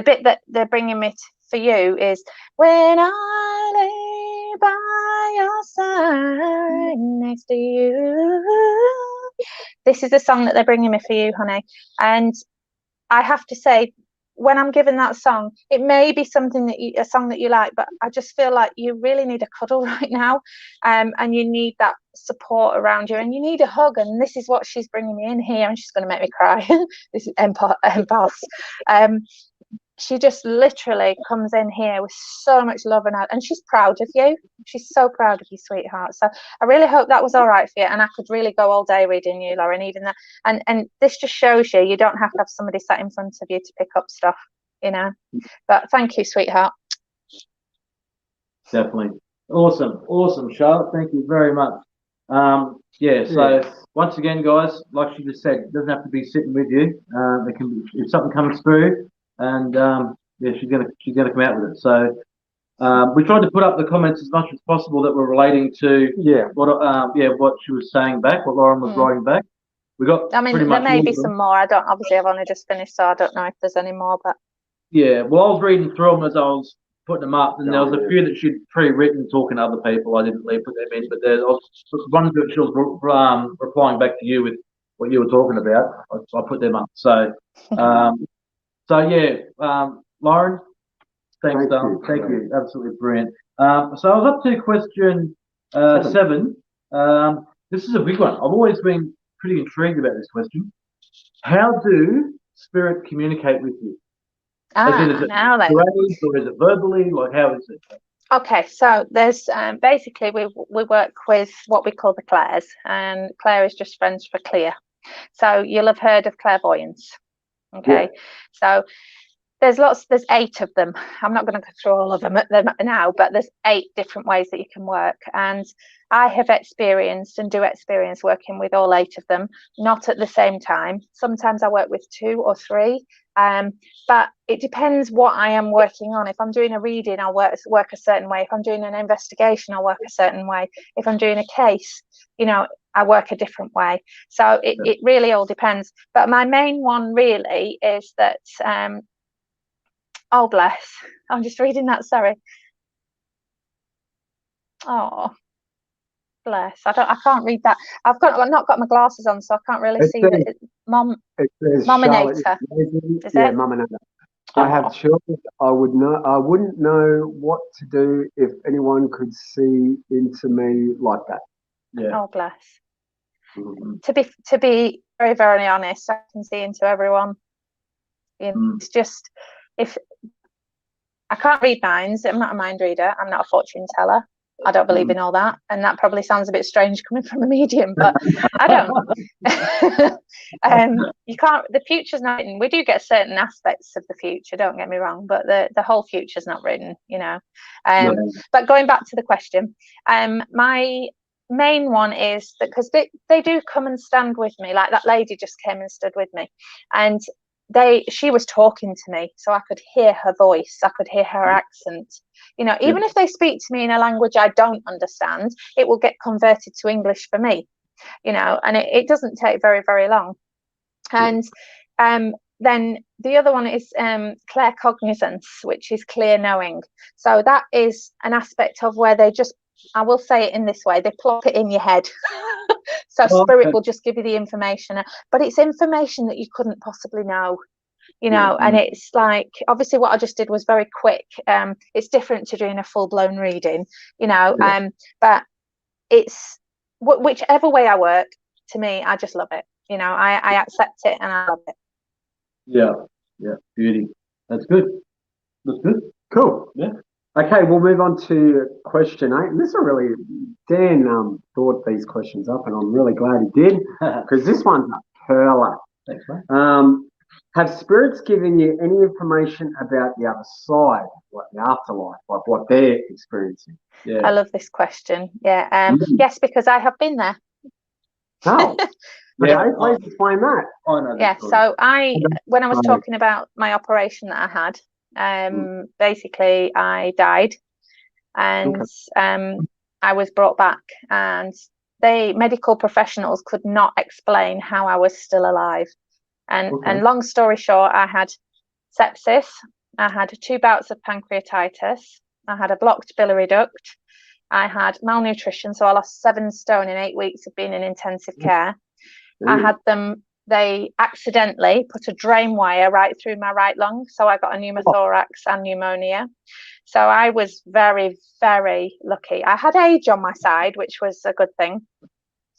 bit that they're bringing me for you is when I lay by your side next to you. This is the song that they're bringing me for you, honey. And I have to say, when I'm given that song, it may be a song that you like, but I just feel like you really need a cuddle right now, and you need that support around you, and you need a hug. And this is what she's bringing me in here, and she's going to make me cry. This is empath. She just literally comes in here with so much love, and she's proud of you. She's so proud of you, sweetheart. So I really hope that was all right for you, and I could really go all day reading you, Lauren, even that. And this just shows you don't have to have somebody sat in front of you to pick up stuff, you know. But thank you, sweetheart. Definitely. Awesome, Charlotte. Thank you very much. So once again, guys, like she just said, it doesn't have to be sitting with you. It can be, if something comes through, and she's gonna come out with it. So we tried to put up the comments as much as possible that were relating to what she was saying back, what Lauren was writing back. We got. I mean, there may be some more. I've only just finished, so I don't know if there's any more. But yeah, well, I was reading through them as I was putting them up, and there was a few that she'd pre-written talking to other people. I didn't really put them in, but there's one that she was replying back to you with what you were talking about. I put them up. So. Lauren, thanks, darling. Thank you. Absolutely brilliant. So I was up to question 7. This is a big one. I've always been pretty intrigued about this question. How do spirit communicate with you? Is it phrase, or is it verbally? Like, how is it? Okay, so there's basically we work with what we call the Claires, and Claire is just French for clear. So you'll have heard of clairvoyance. Okay, so there's 8 of them. I'm not going to go through all of them now, but there's 8 different ways that you can work, and I have experienced and do experience working with all 8 of them, not at the same time. Sometimes I work with 2 or 3, but it depends what I am working on. If I'm doing a reading, I'll work a certain way. If I'm doing an investigation, I'll work a certain way. If I'm doing a case, I work a different way. So it really all depends. But my main one really is that, oh bless, I'm just reading that, sorry. Oh bless, I can't read that. I've not got my glasses on, so I can't really see that. Mominator. Yeah, Mominator. I have children. I wouldn't know what to do if anyone could see into me like that. Yeah. Oh bless. To be very, very honest, I can see into everyone. You know, it's just, if I can't read minds, I'm not a mind reader. I'm not a fortune teller. I don't believe in all that, and that probably sounds a bit strange coming from a medium, but I don't. You can't. The future's not written. We do get certain aspects of the future. Don't get me wrong, but the whole future's not written. You know. But going back to the question, my main one is that because they do come and stand with me, like that lady just came and stood with me, and she was talking to me, so I could hear her voice, I could hear her accent. You know, even if they speak to me in a language I don't understand, it will get converted to English for me, you know, and it doesn't take very, very long. And then the other one is claircognizance, which is clear knowing. So that is an aspect of where they just, I will say it in this way, they plop it in your head. So spirit will just give you the information, but it's information that you couldn't possibly know, you know. And it's like, obviously what I just did was very quick. It's different to doing a full-blown reading, you know. But it's whichever way I work, to me, I just love it, you know. I accept it and I love it. Yeah, beauty. That's good. Cool. Yeah. Okay, we'll move on to question 8. And this one really, Dan thought these questions up, and I'm really glad he did, because this one's a perler. Thanks, mate. Have spirits given you any information about the other side, like the afterlife, like what they're experiencing? Yeah. I love this question. Yeah. Yes, because I have been there. Oh. Okay, please explain that. I know. Yeah, so when I was talking about my operation that I had, basically I died, and I was brought back, and medical professionals could not explain how I was still alive. And long story short, I had sepsis, I had 2 bouts of pancreatitis, I had a blocked biliary duct, I had malnutrition, so I lost 7 stone in 8 weeks of being in intensive care. I had they accidentally put a drain wire right through my right lung, so I got a pneumothorax and pneumonia. So I was very, very lucky. I had age on my side, which was a good thing.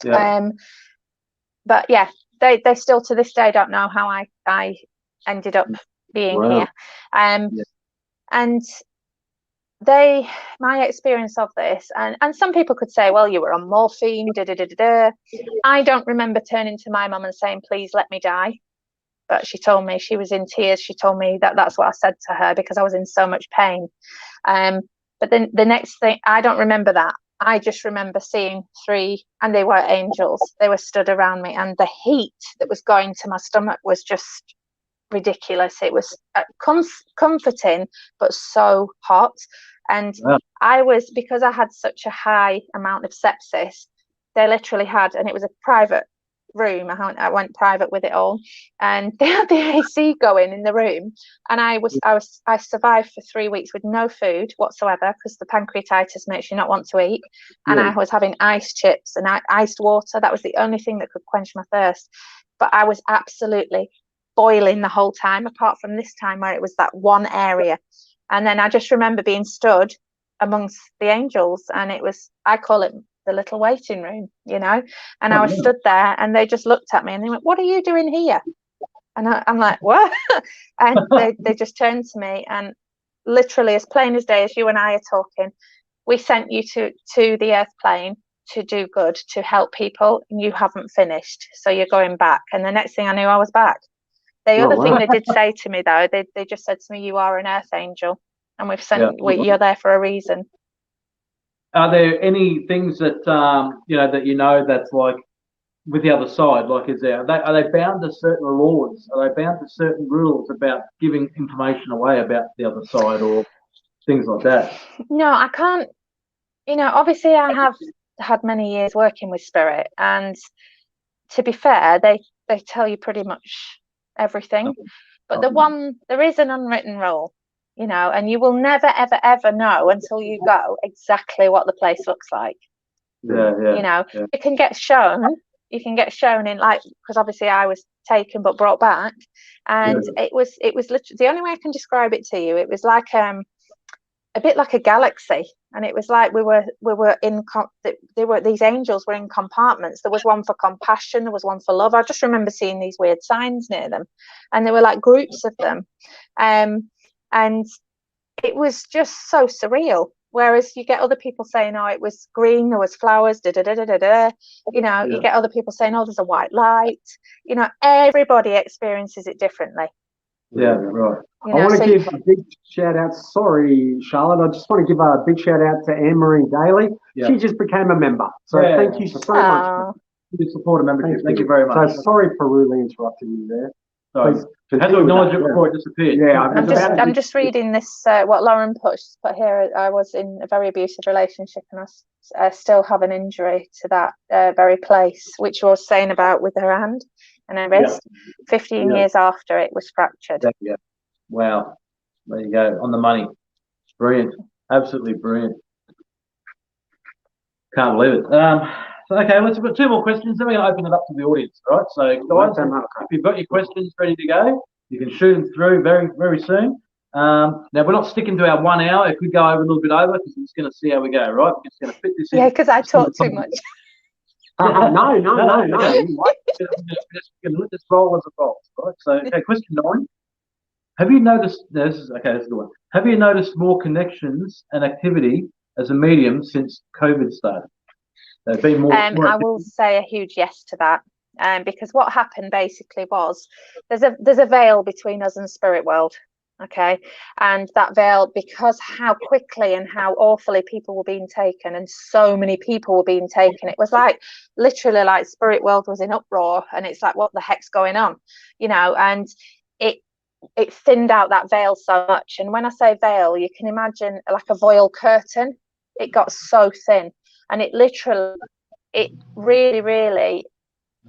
But yeah, they still to this day don't know how I ended up being here. And my experience of this, and some people could say, well, you were on morphine, I don't remember turning to my mum and saying, please let me die. But she told me, she was in tears, she told me that's what I said to her, because I was in so much pain. But then the next thing, I don't remember that. I just remember seeing 3, and they were angels. They were stood around me, and the heat that was going to my stomach was just ridiculous. It was comforting, but so hot. And I was, because I had such a high amount of sepsis, they literally had, and it was a private room, I went private with it all, and they had the AC going in the room, and I survived for 3 weeks with no food whatsoever, because the pancreatitis makes you not want to eat. And I was having ice chips and iced water. That was the only thing that could quench my thirst. But I was absolutely boiling the whole time, apart from this time where it was that one area. And then I just remember being stood amongst the angels, and it was, I call it the little waiting room, you know. And I was stood there, and they just looked at me and they went, what are you doing here? And I'm like, what? And they just turned to me, and literally as plain as day, as you and I are talking, we sent you to the earth plane to do good, to help people, and you haven't finished, so you're going back. And the next thing I knew, I was back. The other thing they did say to me, though, they just said to me, you are an earth angel, and we've sent you're there for a reason. Are there any things that that's like with the other side? Like, are they bound to certain laws? Are they bound to certain rules about giving information away about the other side, or things like that? No, I can't. You know, obviously I have had many years working with spirit, and to be fair, they tell you pretty much everything. But there is an unwritten rule, you know, and you will never, ever, ever know until you go exactly what the place looks like. Yeah. You know, you can get shown in, like, because obviously I was taken but brought back, and it was literally, the only way I can describe it to you, it was like a bit like a galaxy, and it was like we were in these angels were in compartments. There was one for compassion, there was one for love. I just remember seeing these weird signs near them, and there were like groups of them, and it was just so surreal. Whereas you get other people saying, oh, it was green, there was flowers, you know, you get other people saying, oh, there's a white light. You know, everybody experiences it differently. Yeah, right. You know, I want to give a big shout out. Sorry, Charlotte. I just want to give a big shout out to Anne-Marie Daly. Yeah. She just became a member. So thank you so much for the support of membership. Thank you very much. So sorry for rudely interrupting you there. Sorry. Had to acknowledge it before it disappeared. Yeah, I'm just reading this, what Lauren put here. I was in a very abusive relationship, and I still have an injury to that very place, which was saying about with her hand and her wrist. 15 years after, it was fractured. Yeah. Wow. There you go. On the money. Brilliant. Absolutely brilliant. Can't believe it. Okay, let's put 2 more questions, then we're going to open it up to the audience, right? So, guys, if you've got your questions ready to go, you can shoot them through very, very soon. Now, we're not sticking to our 1 hour. It could go over a little bit over, because we're just going to see how we go, right? We're just going to fit this in. Yeah, because I talk too much. No. Let's just roll as it rolls, right? So, okay, question 9. Have you noticed, this is the one. Have you noticed more connections and activity as a medium since COVID started? There've been more. I will say a huge yes to that, because what happened basically was there's a veil between us and the spirit world, okay, and that veil, because how quickly and how awfully people were being taken, and so many people were being taken, it was like literally like spirit world was in uproar, and it's like, what the heck's going on, you know, and it thinned out that veil so much. And when I say veil, you can imagine like a voile curtain. It got so thin, and it really, really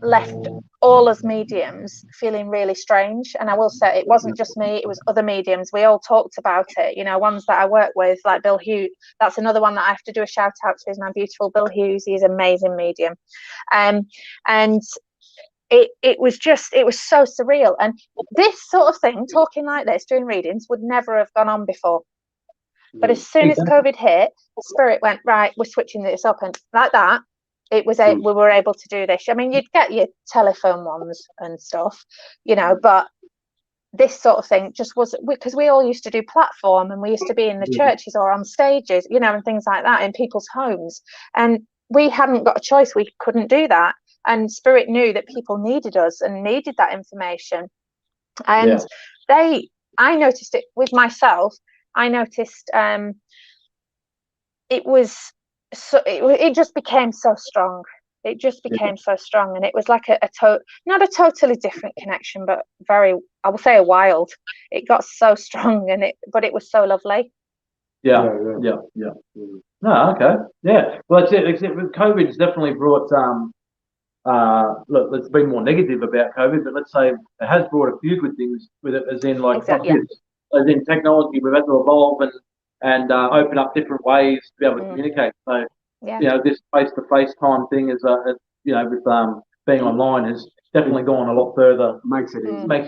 left all us mediums feeling really strange. And I will say, it wasn't just me, it was other mediums. We all talked about it, you know, ones that I work with, like Bill Hughes. That's another one that I have to do a shout out to, is my beautiful Bill Hughes. He's an amazing medium. And it was so surreal. And this sort of thing, talking like this during readings, would never have gone on before. But as soon as COVID hit, Spirit went, right, we're switching this up, and like that, we were able to do this. I mean, you'd get your telephone ones and stuff, you know, but this sort of thing just was, because we all used to do platform, and we used to be in the churches or on stages, you know, and things like that in people's homes, and we hadn't got a choice. We couldn't do that, and Spirit knew that people needed us and needed that information, and I noticed it with myself. I noticed it just became so strong. It just became so strong, and it was like not a totally different connection, but very, I will say, a wild. It got so strong, but it was so lovely. Yeah. No, okay, yeah. Well, that's it. Except with COVID, it's definitely brought look, let's be more negative about COVID, but let's say it has brought a few good things with it, as in like as in technology, we've had to evolve and open up different ways to be able to communicate. So you know, this face-to-face time thing is you know, with being online has definitely gone a lot further. Makes it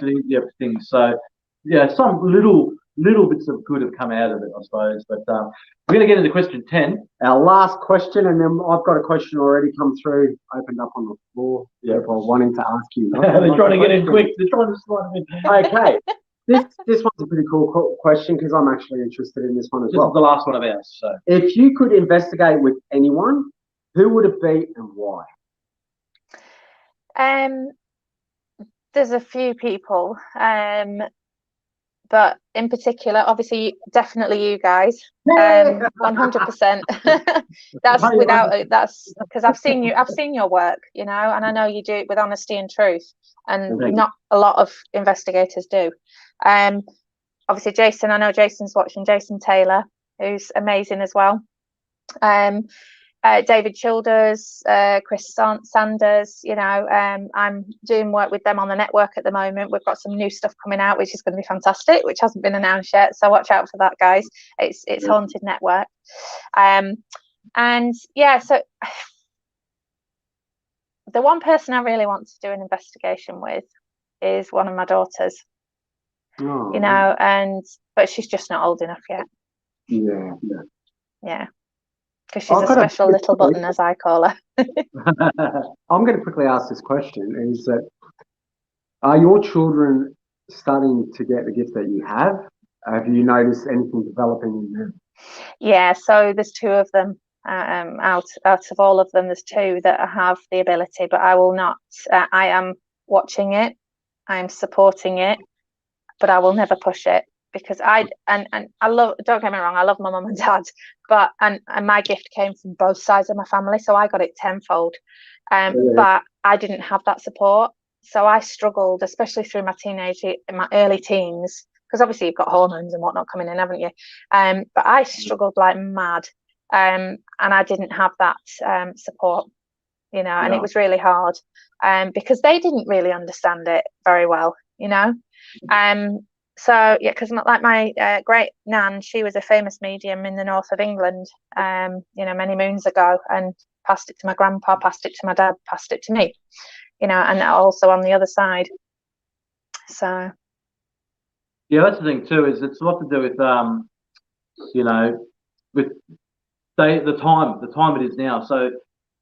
easier for things. So yeah, some little bits of good have come out of it, I suppose. But we're going to get into question 10. Our last question, and then I've got a question already come through, opened up on the floor. Yeah, people wanting to ask you. They're trying to get in quick. They're trying to slide them in. Okay. This one's a pretty cool question, because I'm actually interested in this one as well. This is the last one of ours. So, if you could investigate with anyone, who would it be and why? There's a few people, but in particular, obviously, definitely you guys, 100%. That's because I've seen your work, you know, and I know you do it with honesty and truth, and not a lot of investigators do. Obviously, Jason, I know Jason's watching, Jason Taylor, who's amazing as well. David Childers, Chris Sanders, you know, I'm doing work with them on the network at the moment. We've got some new stuff coming out, which is going to be fantastic, which hasn't been announced yet. So watch out for that, guys. It's Haunted Network. And yeah, so the one person I really want to do an investigation with is one of my daughters. Oh. You know, but she's just not old enough yet. Yeah. Because she's a special little button, as I call her. I'm going to quickly ask this question: is that are your children starting to get the gift that you have? Have you noticed anything developing in them? Yeah, so there's two of them. Out of all of them, there's two that have the ability, but I will not. I am watching it. I'm supporting it, but I will never push it. Because I love, don't get me wrong, I love my mum and dad, but and my gift came from both sides of my family, so I got it tenfold. But I didn't have that support, so I struggled, especially through my early teens, because obviously you've got hormones and whatnot coming in, haven't you? But I struggled like mad, and I didn't have that support, you know, and it was really hard, because they didn't really understand it very well, you know. So yeah, because like my great nan, she was a famous medium in the north of England, you know, many moons ago, and passed it to my grandpa, passed it to my dad, passed it to me, you know, and also on the other side. So yeah, that's the thing too. Is it's a lot to do with you know, with the time it is now. So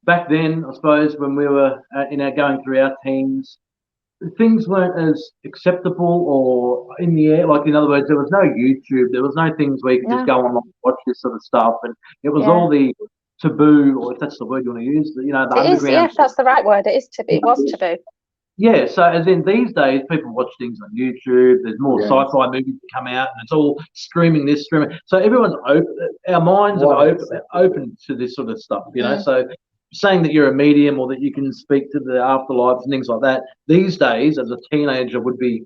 back then, I suppose when we were going through our teens, things weren't as acceptable or in the air. Like, in other words, there was no YouTube. There was no things where you could just go online and watch this sort of stuff. And it was all the taboo, or if that's the word you want to use, you know, the underground. Yes, that's the right word. It is taboo. It was taboo. Yeah, so as in these days, people watch things on YouTube. There's more sci-fi movies that come out, and it's all streaming this, streaming. So everyone's open. Our minds are open to this sort of stuff, you know. So saying that you're a medium or that you can speak to the afterlife and things like that, these days, as a teenager, would be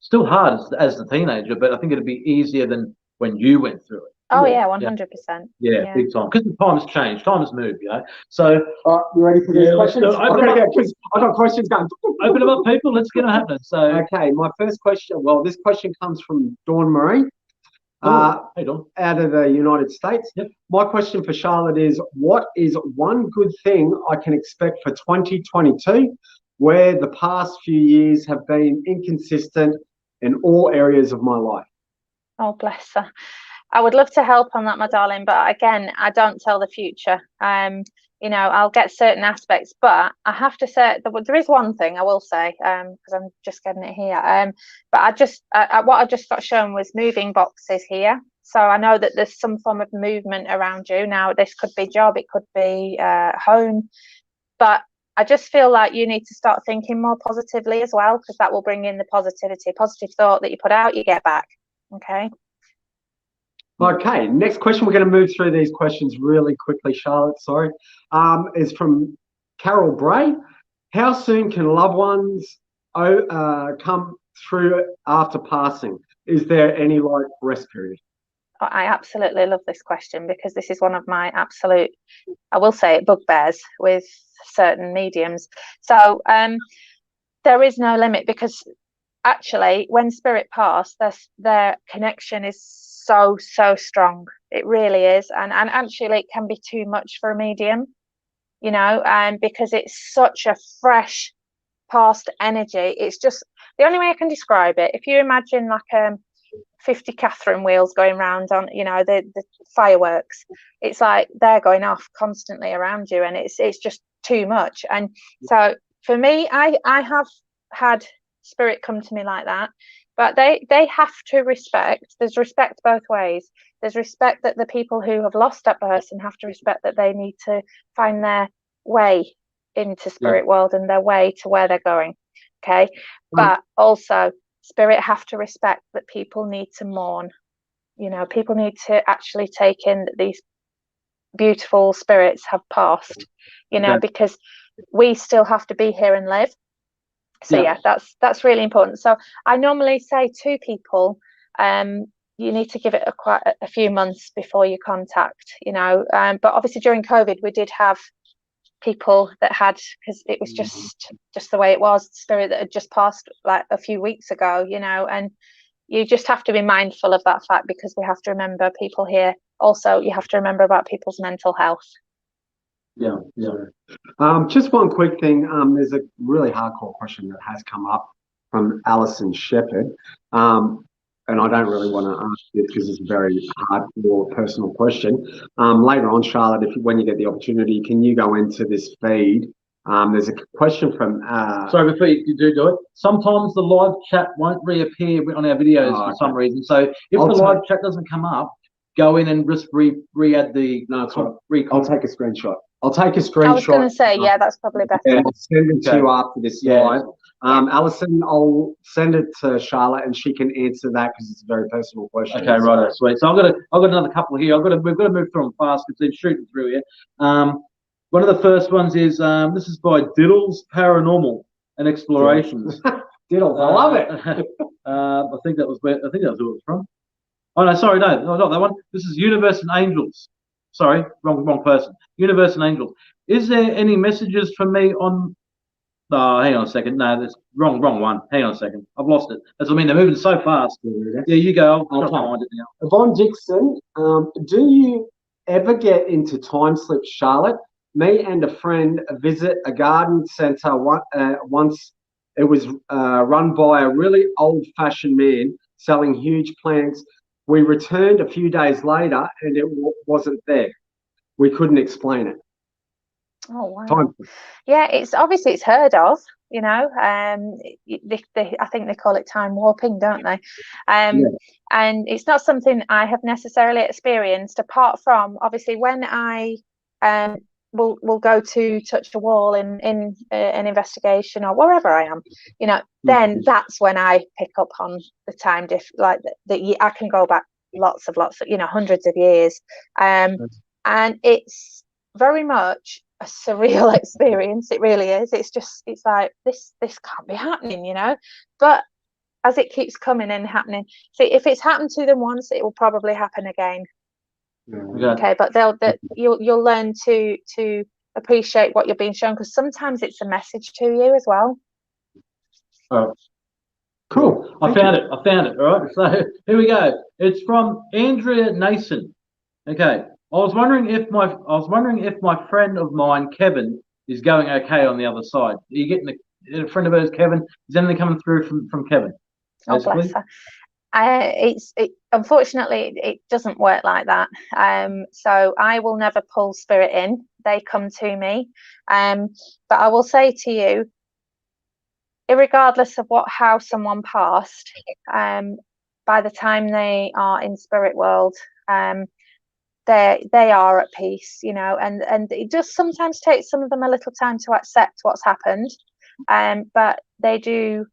still hard as a teenager, but I think it'd be easier than when you went through it. Oh yeah, 100%. Yeah, big time. Because the time's changed, time has moved, you know. So, you ready for these questions? I've got questions going. Open them up, people. Let's get them happening. So, okay, my first question. Well, this question comes from Dawn Marie. Hey, Dawn. Out of the United States. Yep. My question for Charlotte is: what is one good thing I can expect for 2022, where the past few years have been inconsistent in all areas of my life? Oh, bless her. I would love to help on that, my darling, but again, I don't tell the future. You know, I'll get certain aspects, but I have to say there is one thing I will say, because I'm just getting it here. But what I just got shown was moving boxes here. So I know that there's some form of movement around you. Now, this could be job, it could be home, but I just feel like you need to start thinking more positively as well, because that will bring in the positivity. Positive thought that you put out, you get back. Okay. Okay, next question. We're going to move through these questions really quickly, Charlotte. Sorry. Is from Carol Bray. How soon can loved ones come through after passing? Is there any rest period? I absolutely love this question, because this is one of my absolute, I will say it, bugbears with certain mediums. So there is no limit, because actually when spirit pass, their connection is so strong. It really is, and actually it can be too much for a medium, you know, because it's such a fresh past energy. It's just the only way I can describe it. If you imagine like 50 Catherine wheels going round on, you know, the fireworks, it's like they're going off constantly around you, and it's just too much. And so for me, I have had spirit come to me like that, but they have to respect. There's respect both ways. There's respect that the people who have lost that person have to respect that they need to find their way into spirit world and their way to where they're going. Okay. But also spirit have to respect that people need to mourn. You know, people need to actually take in that these beautiful spirits have passed, you know, because we still have to be here and live. So that's really important. So I normally say to people, you need to give it quite a few months before you contact, you know. But obviously during COVID, we did have people that had, because it was just the way it was, spirit that had just passed like a few weeks ago, you know, and you just have to be mindful of that fact, because we have to remember people here. Also, you have to remember about people's mental health. Yeah. Just one quick thing. There's a really hardcore question that has come up from Alison Shepherd. And I don't really want to ask it because it's a very hardcore personal question. Later on, Charlotte, when you get the opportunity, can you go into this feed? There's a question from... Sorry, before you do it, sometimes the live chat won't reappear on our videos for some reason. So if the live chat doesn't come up, go in and just re-add the... No, it's right. I'll take a screenshot. I'll take a screenshot. I was going to say, yeah, that's probably better. And I'll send it to you after this live. Alison, I'll send it to Charlotte and she can answer that because it's a very personal question. Okay, right, sweet. So I've got another couple here. We've got to move through them fast because they're shooting through here. One of the first ones is this is by Diddles Paranormal and Explorations. Diddles, I love it. I think that was who it was from. Oh no, sorry, no, not that one. This is Universe and Angels. Sorry, wrong person. Universe and Angels. Is there any messages from me on? Oh, hang on a second. No, that's wrong one. Hang on a second. I've lost it. That's what I mean. They're moving so fast. Yeah, you go. I'll find it now. Yvonne Dixon, do you ever get into time slips, Charlotte? Me and a friend visit a garden centre once. It was run by a really old-fashioned man selling huge plants. We returned a few days later and it wasn't there. We couldn't explain it. Oh wow! Yeah, it's heard of, you know. I think they call it time warping, don't they? And it's not something I have necessarily experienced, apart from obviously when I will go to touch a wall in an investigation or wherever I am, you know. Then that's when I pick up on the time like that. I can go back lots of you know, hundreds of years, and it's very much a surreal experience. It really is. It's like this can't be happening, you know. But as it keeps coming and happening, see, if it's happened to them once, it will probably happen again. Okay, but you'll learn to appreciate what you're being shown, because sometimes it's a message to you as well. Oh, cool. I found it. All right. So here we go. It's from Andrea Nason. Okay. I was wondering if my friend of mine, Kevin, is going okay on the other side. Are you getting a friend of hers, Kevin? Is anything coming through from Kevin? Basically? Oh, bless her. Unfortunately, it doesn't work like that. So I will never pull spirit in. They come to me. But I will say to you, irregardless of how someone passed, by the time they are in spirit world, they are at peace, you know, and it does sometimes take some of them a little time to accept what's happened, but they do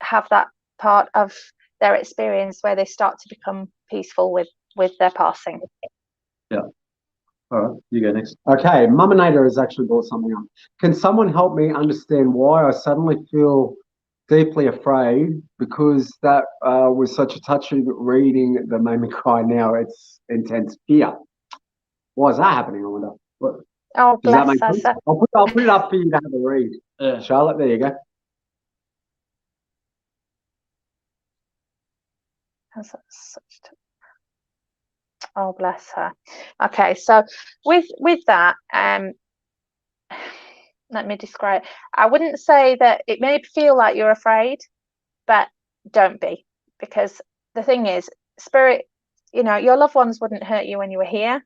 have that part of their experience where they start to become peaceful with their passing. Yeah. All right, you go next. Okay, Muminator has actually brought something up. Can someone help me understand why I suddenly feel deeply afraid? Because that was such a touching reading that made me cry. Now it's intense fear. Why is that happening? I wonder. Oh, bless us. I'll put it up for you to have a read. Yeah. Charlotte, there you go. Oh, bless her. Okay, so with that, let me describe. I wouldn't say that it may feel like you're afraid, but don't be, because the thing is, spirit, you know, your loved ones wouldn't hurt you when you were here.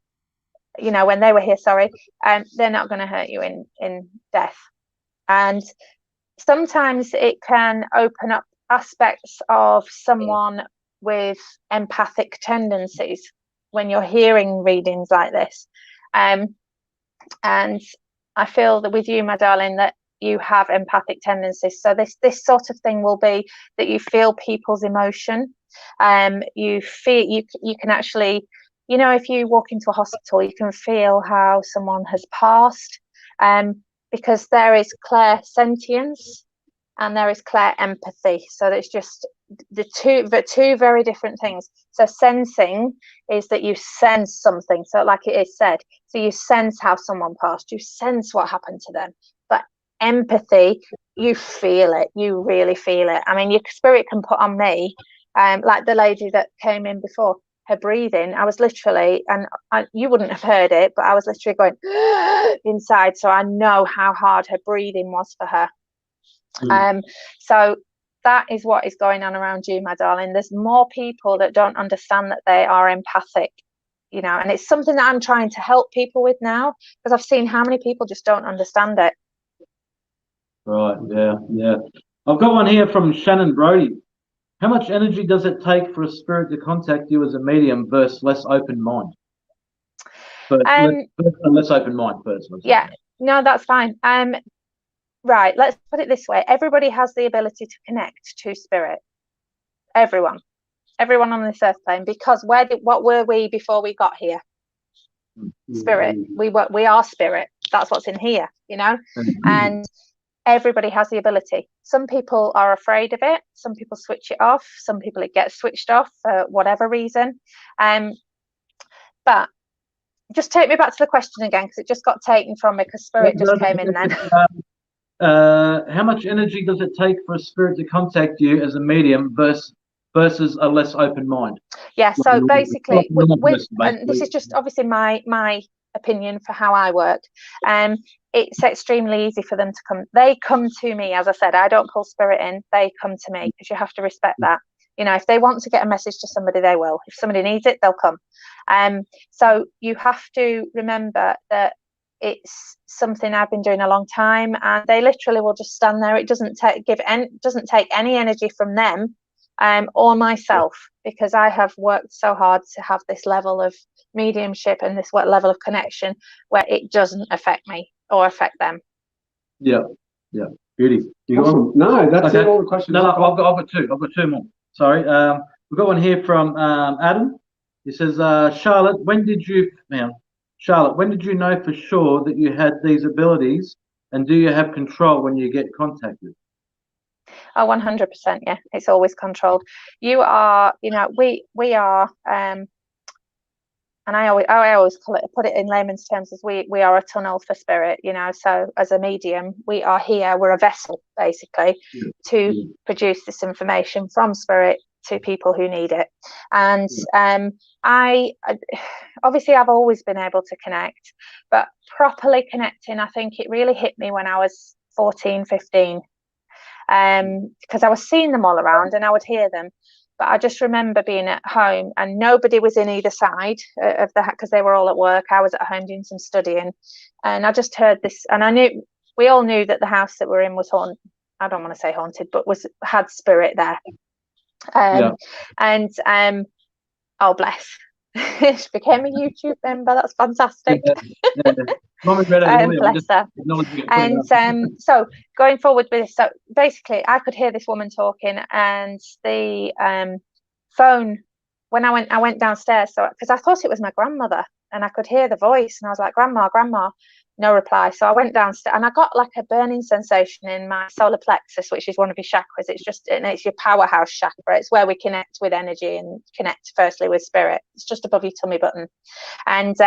You know, when they were here, sorry, they're not going to hurt you in death. And sometimes it can open up aspects of someone with empathic tendencies when you're hearing readings like this. And I feel that with you, my darling, that you have empathic tendencies. So this sort of thing will be that you feel people's emotion. You feel you can actually, you know, if you walk into a hospital, you can feel how someone has passed, because there is clair sentience and there is clair empathy. So it's just the two very different things. So sensing is that you sense something. So like it is said, so you sense how someone passed, you sense what happened to them. But empathy, you feel it, you really feel it. I mean, your spirit can put on me, like the lady that came in before, her breathing, I was literally, and you wouldn't have heard it, but I was literally going inside. So I know how hard her breathing was for her. So that is what is going on around you, my darling. There's more people that don't understand that they are empathic, you know, and it's something that I'm trying to help people with now, because I've seen how many people just don't understand it. Right, yeah. I've got one here from Shannon Brody. How much energy does it take for a spirit to contact you as a medium versus less open mind? Less open mind first. Yeah, no, that's fine. Right, let's put it this way. Everybody has the ability to connect to spirit. Everyone on this earth plane, because what were we before we got here? Spirit. We are spirit. That's what's in here, you know. And everybody has the ability. Some people are afraid of it. Some people switch it off. Some people it gets switched off for whatever reason. But just take me back to the question again, because it just got taken from me because spirit just came in then. How much energy does it take for a spirit to contact you as a medium versus a less open mind? Yeah, so basically, and this is just obviously my opinion for how I work. It's extremely easy for them to come. They come to me, as I said. I don't pull spirit in. They come to me, because you have to respect that. You know, if they want to get a message to somebody, they will. If somebody needs it, they'll come. So you have to remember that it's something I've been doing a long time, and they literally will just stand there. It doesn't take any energy from them or myself, because I have worked so hard to have this level of mediumship and this level of connection where it doesn't affect me or affect them. Yeah. Beauty. Awesome. No, that's it. All the questions. No, I've got two. I've got two more. Sorry. We've got one here from Adam. He says, Charlotte, when did you know for sure that you had these abilities, and do you have control when you get contacted? Oh, 100%. Yeah, it's always controlled. You are, you know, we are, and I always put it in layman's terms as we are a tunnel for spirit, you know. So as a medium, we are here. We're a vessel, basically, to produce this information from spirit to people who need it. And I obviously I've always been able to connect, but properly connecting, I think it really hit me when I was 14, 15. Because I was seeing them all around and I would hear them, but I just remember being at home and nobody was in either side of the, because they were all at work. I was at home doing some studying, and I just heard this, and we all knew that the house that we're in was haunted. I don't want to say haunted, but had spirit there. And oh bless, she became a YouTube member. That's fantastic. Bless her. And so going forward with this, so basically I could hear this woman talking, and the phone, when I went downstairs, so because I thought it was my grandmother, and I could hear the voice, and I was like, grandma, no reply. So I went downstairs, and I got like a burning sensation in my solar plexus, which is one of your chakras. It's your powerhouse chakra. It's where we connect with energy and connect firstly with spirit. It's just above your tummy button. And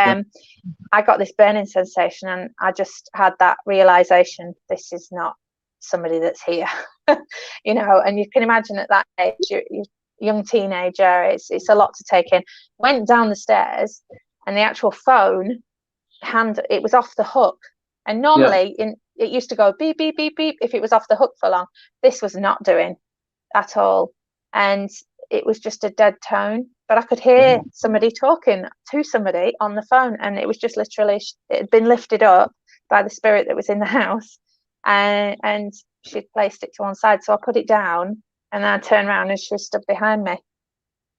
I got this burning sensation, and I just had that realization, this is not somebody that's here. You know, and you can imagine at that age, you're young teenager, it's a lot to take in. Went down the stairs, and the actual phone it was off the hook, and normally it used to go beep beep beep beep if it was off the hook for long. This was not doing at all, and it was just a dead tone, but I could hear somebody talking to somebody on the phone, and it was just literally, it had been lifted up by the spirit that was in the house, and she'd placed it to one side. So I put it down, and then I turned around and she was stood behind me.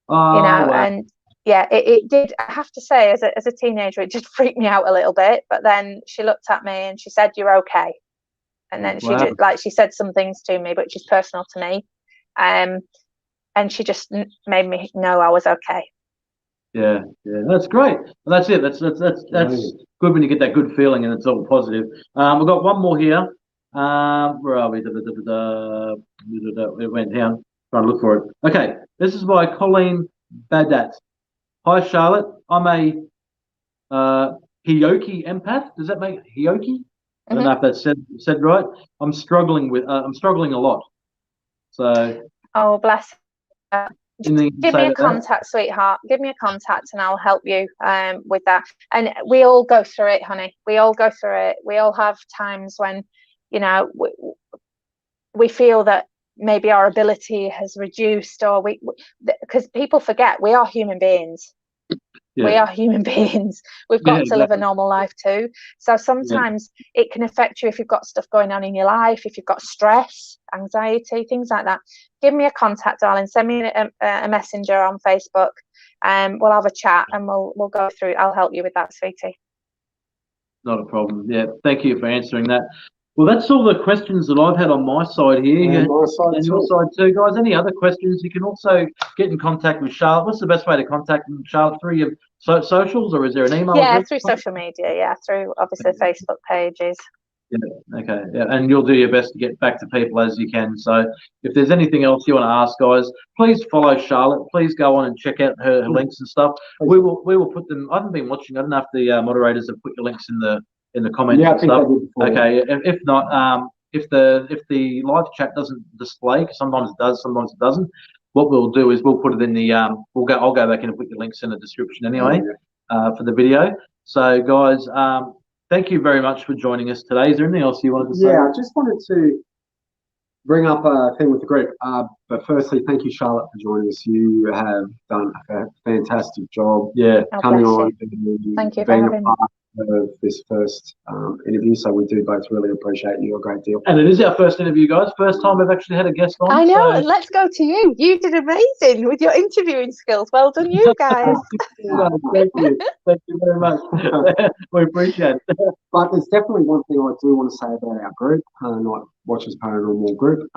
You know, wow. And yeah, it did. I have to say, as a teenager, it did freak me out a little bit. But then she looked at me and she said, "You're okay." And then she said some things to me, which is personal to me, and she just made me know I was okay. Yeah, that's great. Well, that's it. That's good when you get that good feeling and it's all positive. We've got one more here. Where are we? It went down. Trying to look for it. Okay, this is by Colleen Badat. Hi, Charlotte. I'm a Hioki empath. Does that make Hioki? I don't know if that's said right. I'm struggling a lot. So. Oh, bless. Give me a contact, that? sweetheart. Give me a contact and I'll help you with that. And we all go through it, honey. We all go through it. We all have times when, you know, we feel that maybe our ability has reduced, or because people forget we are human beings. Yeah. We are human beings. We've got to live a normal life too. So sometimes it can affect you if you've got stuff going on in your life, if you've got stress, anxiety, things like that. Give me a contact, darling. Send me a messenger on Facebook. We'll have a chat and we'll go through. I'll help you with that, sweetie. Not a problem. Yeah, thank you for answering that. Well, that's all the questions that I've had on my side here. And my side and your side too, guys. Any other questions? You can also get in contact with Charlotte. What's the best way to contact Charlotte? Through your socials, or is there an email? Yeah, through social media. Yeah, through obviously Facebook pages. Yeah, okay. Yeah, and you'll do your best to get back to people as you can. So if there's anything else you want to ask, guys, please follow Charlotte. Please go on and check out her links and stuff. We will put them. I haven't been watching. I don't know if the moderators have put your links in the comments and stuff. Okay. If not, if the live chat doesn't display, because sometimes it does, sometimes it doesn't. What we'll do is we'll put it in the I'll go back in and put your links in the description anyway for the video. So guys, thank you very much for joining us today. Is there anything else you wanted to say? Yeah, I just wanted to bring up a thing with the group. But firstly, thank you, Charlotte, for joining us. You have done a fantastic job. Yeah, coming on. Thank you for having me. Of this first interview, so we do both really appreciate you a great deal. And it is our first interview, guys. First time we've actually had a guest on. I know. So. Let's go to you. You did amazing with your interviewing skills. Well done, you guys. Thank you. Thank you very much. We appreciate it. But there's definitely one thing I do want to say about our group, Watchers Paranormal group.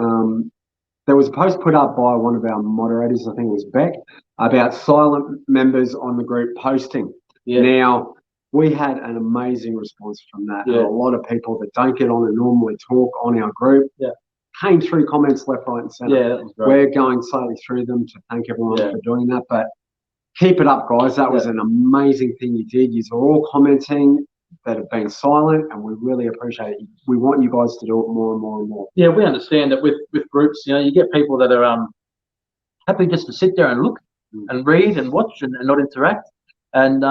There was a post put up by one of our moderators, I think it was Beck, about silent members on the group posting. Yeah. Now, we had an amazing response from that. Yeah. A lot of people that don't get on and normally talk on our group came through comments left, right, and centre. Yeah, that was great. We're going slowly through them to thank everyone for doing that. But keep it up, guys. That was an amazing thing you did. You were all commenting that have been silent, and we really appreciate it. We want you guys to do it more and more and more. Yeah, we understand that with groups, you get people that are happy just to sit there and look and read and watch and not interact. And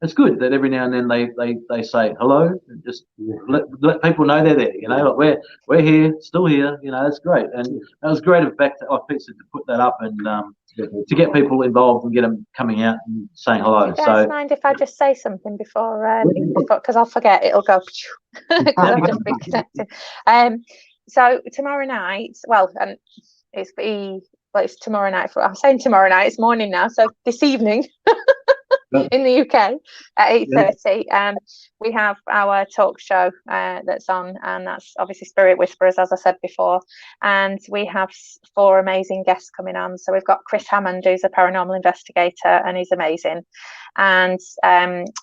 it's good that every now and then they say hello and just let people know they're there. Like we're here, still here. That's great. And that was great of Beck to put that up and to get people involved and get them coming out and saying hello. Do you guys mind if I just say something before because I'll forget, it'll go because I've just been connected. So tomorrow night, it's tomorrow night. I'm saying tomorrow night. It's morning now. So this evening. In the UK at 8:30, we have our talk show that's on, and that's obviously Spirit Whisperers, as I said before. And we have 4 amazing guests coming on. So we've got Chris Hammond, who's a paranormal investigator, and he's amazing. And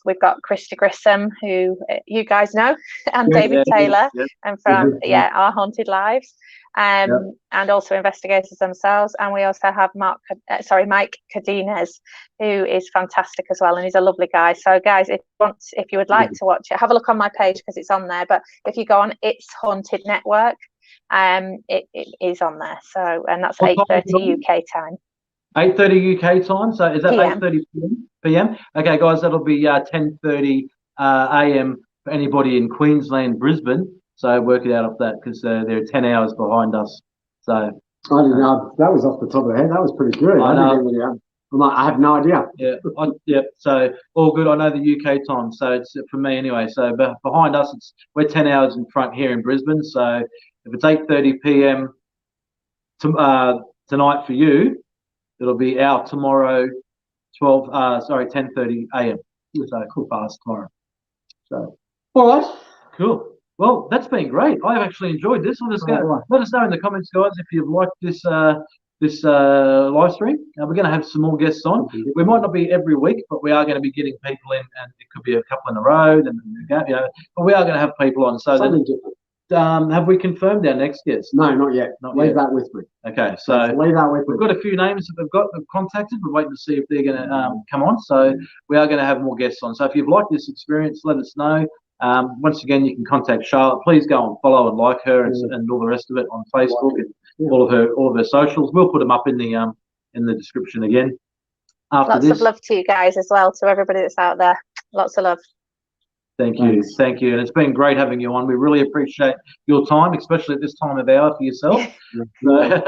we've got Christy Grissom, who you guys know, and David Taylor, and from Our Haunted Lives. And also investigators themselves, and we also have Mike Cardenas, who is fantastic as well, and he's a lovely guy. So guys, if you would like to watch it, have a look on my page because it's on there. But if you go on It's Haunted Network, it is on there. So, and that's 8:30 UK time. 8:30 UK time. So is that 8:30 PM? Okay, guys, that'll be 10:30 AM for anybody in Queensland, Brisbane. So work it out off that because they're 10 hours behind us. So I didn't know. That was off the top of the head. That was pretty good. I have no idea. Yeah. So all good. I know the UK time. So it's for me anyway. So behind us, we're 10 hours in front here in Brisbane. So if it's 8:30 PM tonight for you, it'll be out tomorrow 10:30 AM. So cool fast tomorrow. So all right, cool. Well, that's been great. I've actually enjoyed this. Let us know in the comments, guys, if you've liked this live stream. We're going to have some more guests on. We might not be every week, but we are going to be getting people in, and it could be a couple in a row. But we are going to have people on. So something different. have we confirmed our next guest? No, not yet. Leave that with me. Okay, so leave that with me. We've got a few names that we've contacted. We're waiting to see if they're going to come on. So we are going to have more guests on. So if you've liked this experience, let us know. Once again, you can contact Charlotte. Please go and follow and like her and all the rest of it on Facebook and all of her socials. We'll put them up in the description again. Lots of love to you guys as well, to everybody that's out there. Lots of love. Thank you. Thank you. And it's been great having you on. We really appreciate your time, especially at this time of hour for yourself. You go a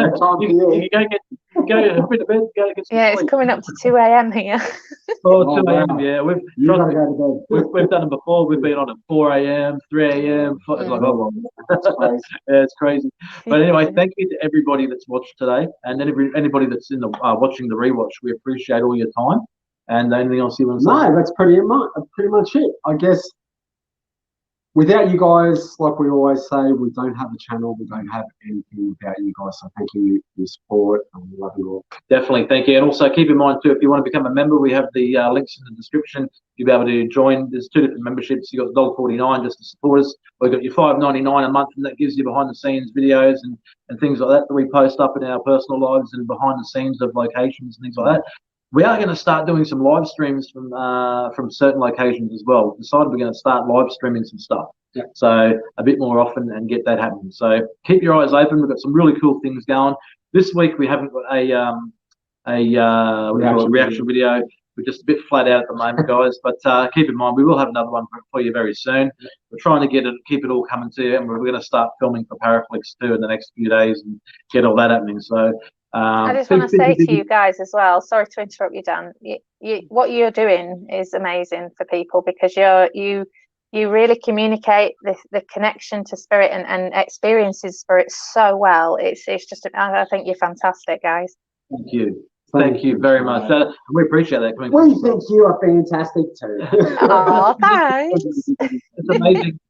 bit of bed, go get some sleep. It's coming up to 2 a.m. here. 2 a.m. Yeah, we've done them before. We've been on at 4 a.m., 3 a.m. It's like, oh, well. It's crazy. But anyway, thank you to everybody that's watched today, and anybody that's in the watching the rewatch. We appreciate all your time. And anything else you want to say? No, that's pretty much it. I guess without you guys, like we always say, we don't have a channel. We don't have anything without you guys. So thank you for your support, and we love you all. Definitely, thank you. And also keep in mind too, if you want to become a member, we have the links in the description. You'll be able to join. There's 2 different memberships. You got $1.49 just to support us. We've got your $5.99 a month, and that gives you behind the scenes videos and things like that we post up in our personal lives and behind the scenes of locations and things like that. We are going to start doing some live streams from certain locations as well. We've decided we're going to start live streaming some stuff. Yeah. So a bit more often and get that happening. So keep your eyes open. We've got some really cool things going. This week we haven't got a reaction video. We're just a bit flat out at the moment, guys. But keep in mind we will have another one for you very soon. We're trying to keep it all coming to you, and we're going to start filming for Paraflix too in the next few days and get all that happening. So. I just want to say to you guys as well, sorry to interrupt you, Dan, what you're doing is amazing for people, because you really communicate the connection to spirit and experiences spirit so well. It's just, I think you're fantastic, guys. Thank you. Thank you very much. We appreciate that. We think you are fantastic too. Oh, thanks. It's amazing.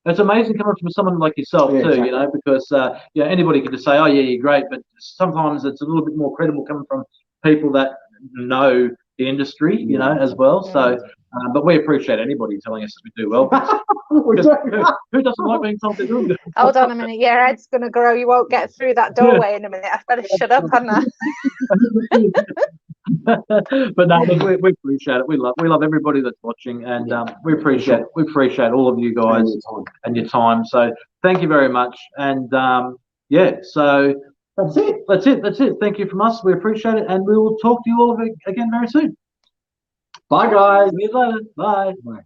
It's amazing coming from someone like yourself too, exactly. You know, because anybody could just say, "Oh yeah, you're great," but sometimes it's a little bit more credible coming from people that know the industry, you know, as well. Yeah. So, but we appreciate anybody telling us that we do well. Who doesn't like being told to do good? Hold on a minute, your head's gonna grow. You won't get through that doorway in a minute. I better shut up on that. But no, we appreciate it. We love everybody that's watching, and we appreciate all of you guys and your time. So thank you very much. And so that's it. Thank you from us. We appreciate it, and we will talk to you all again very soon. Bye, guys. See you later. Bye. Bye.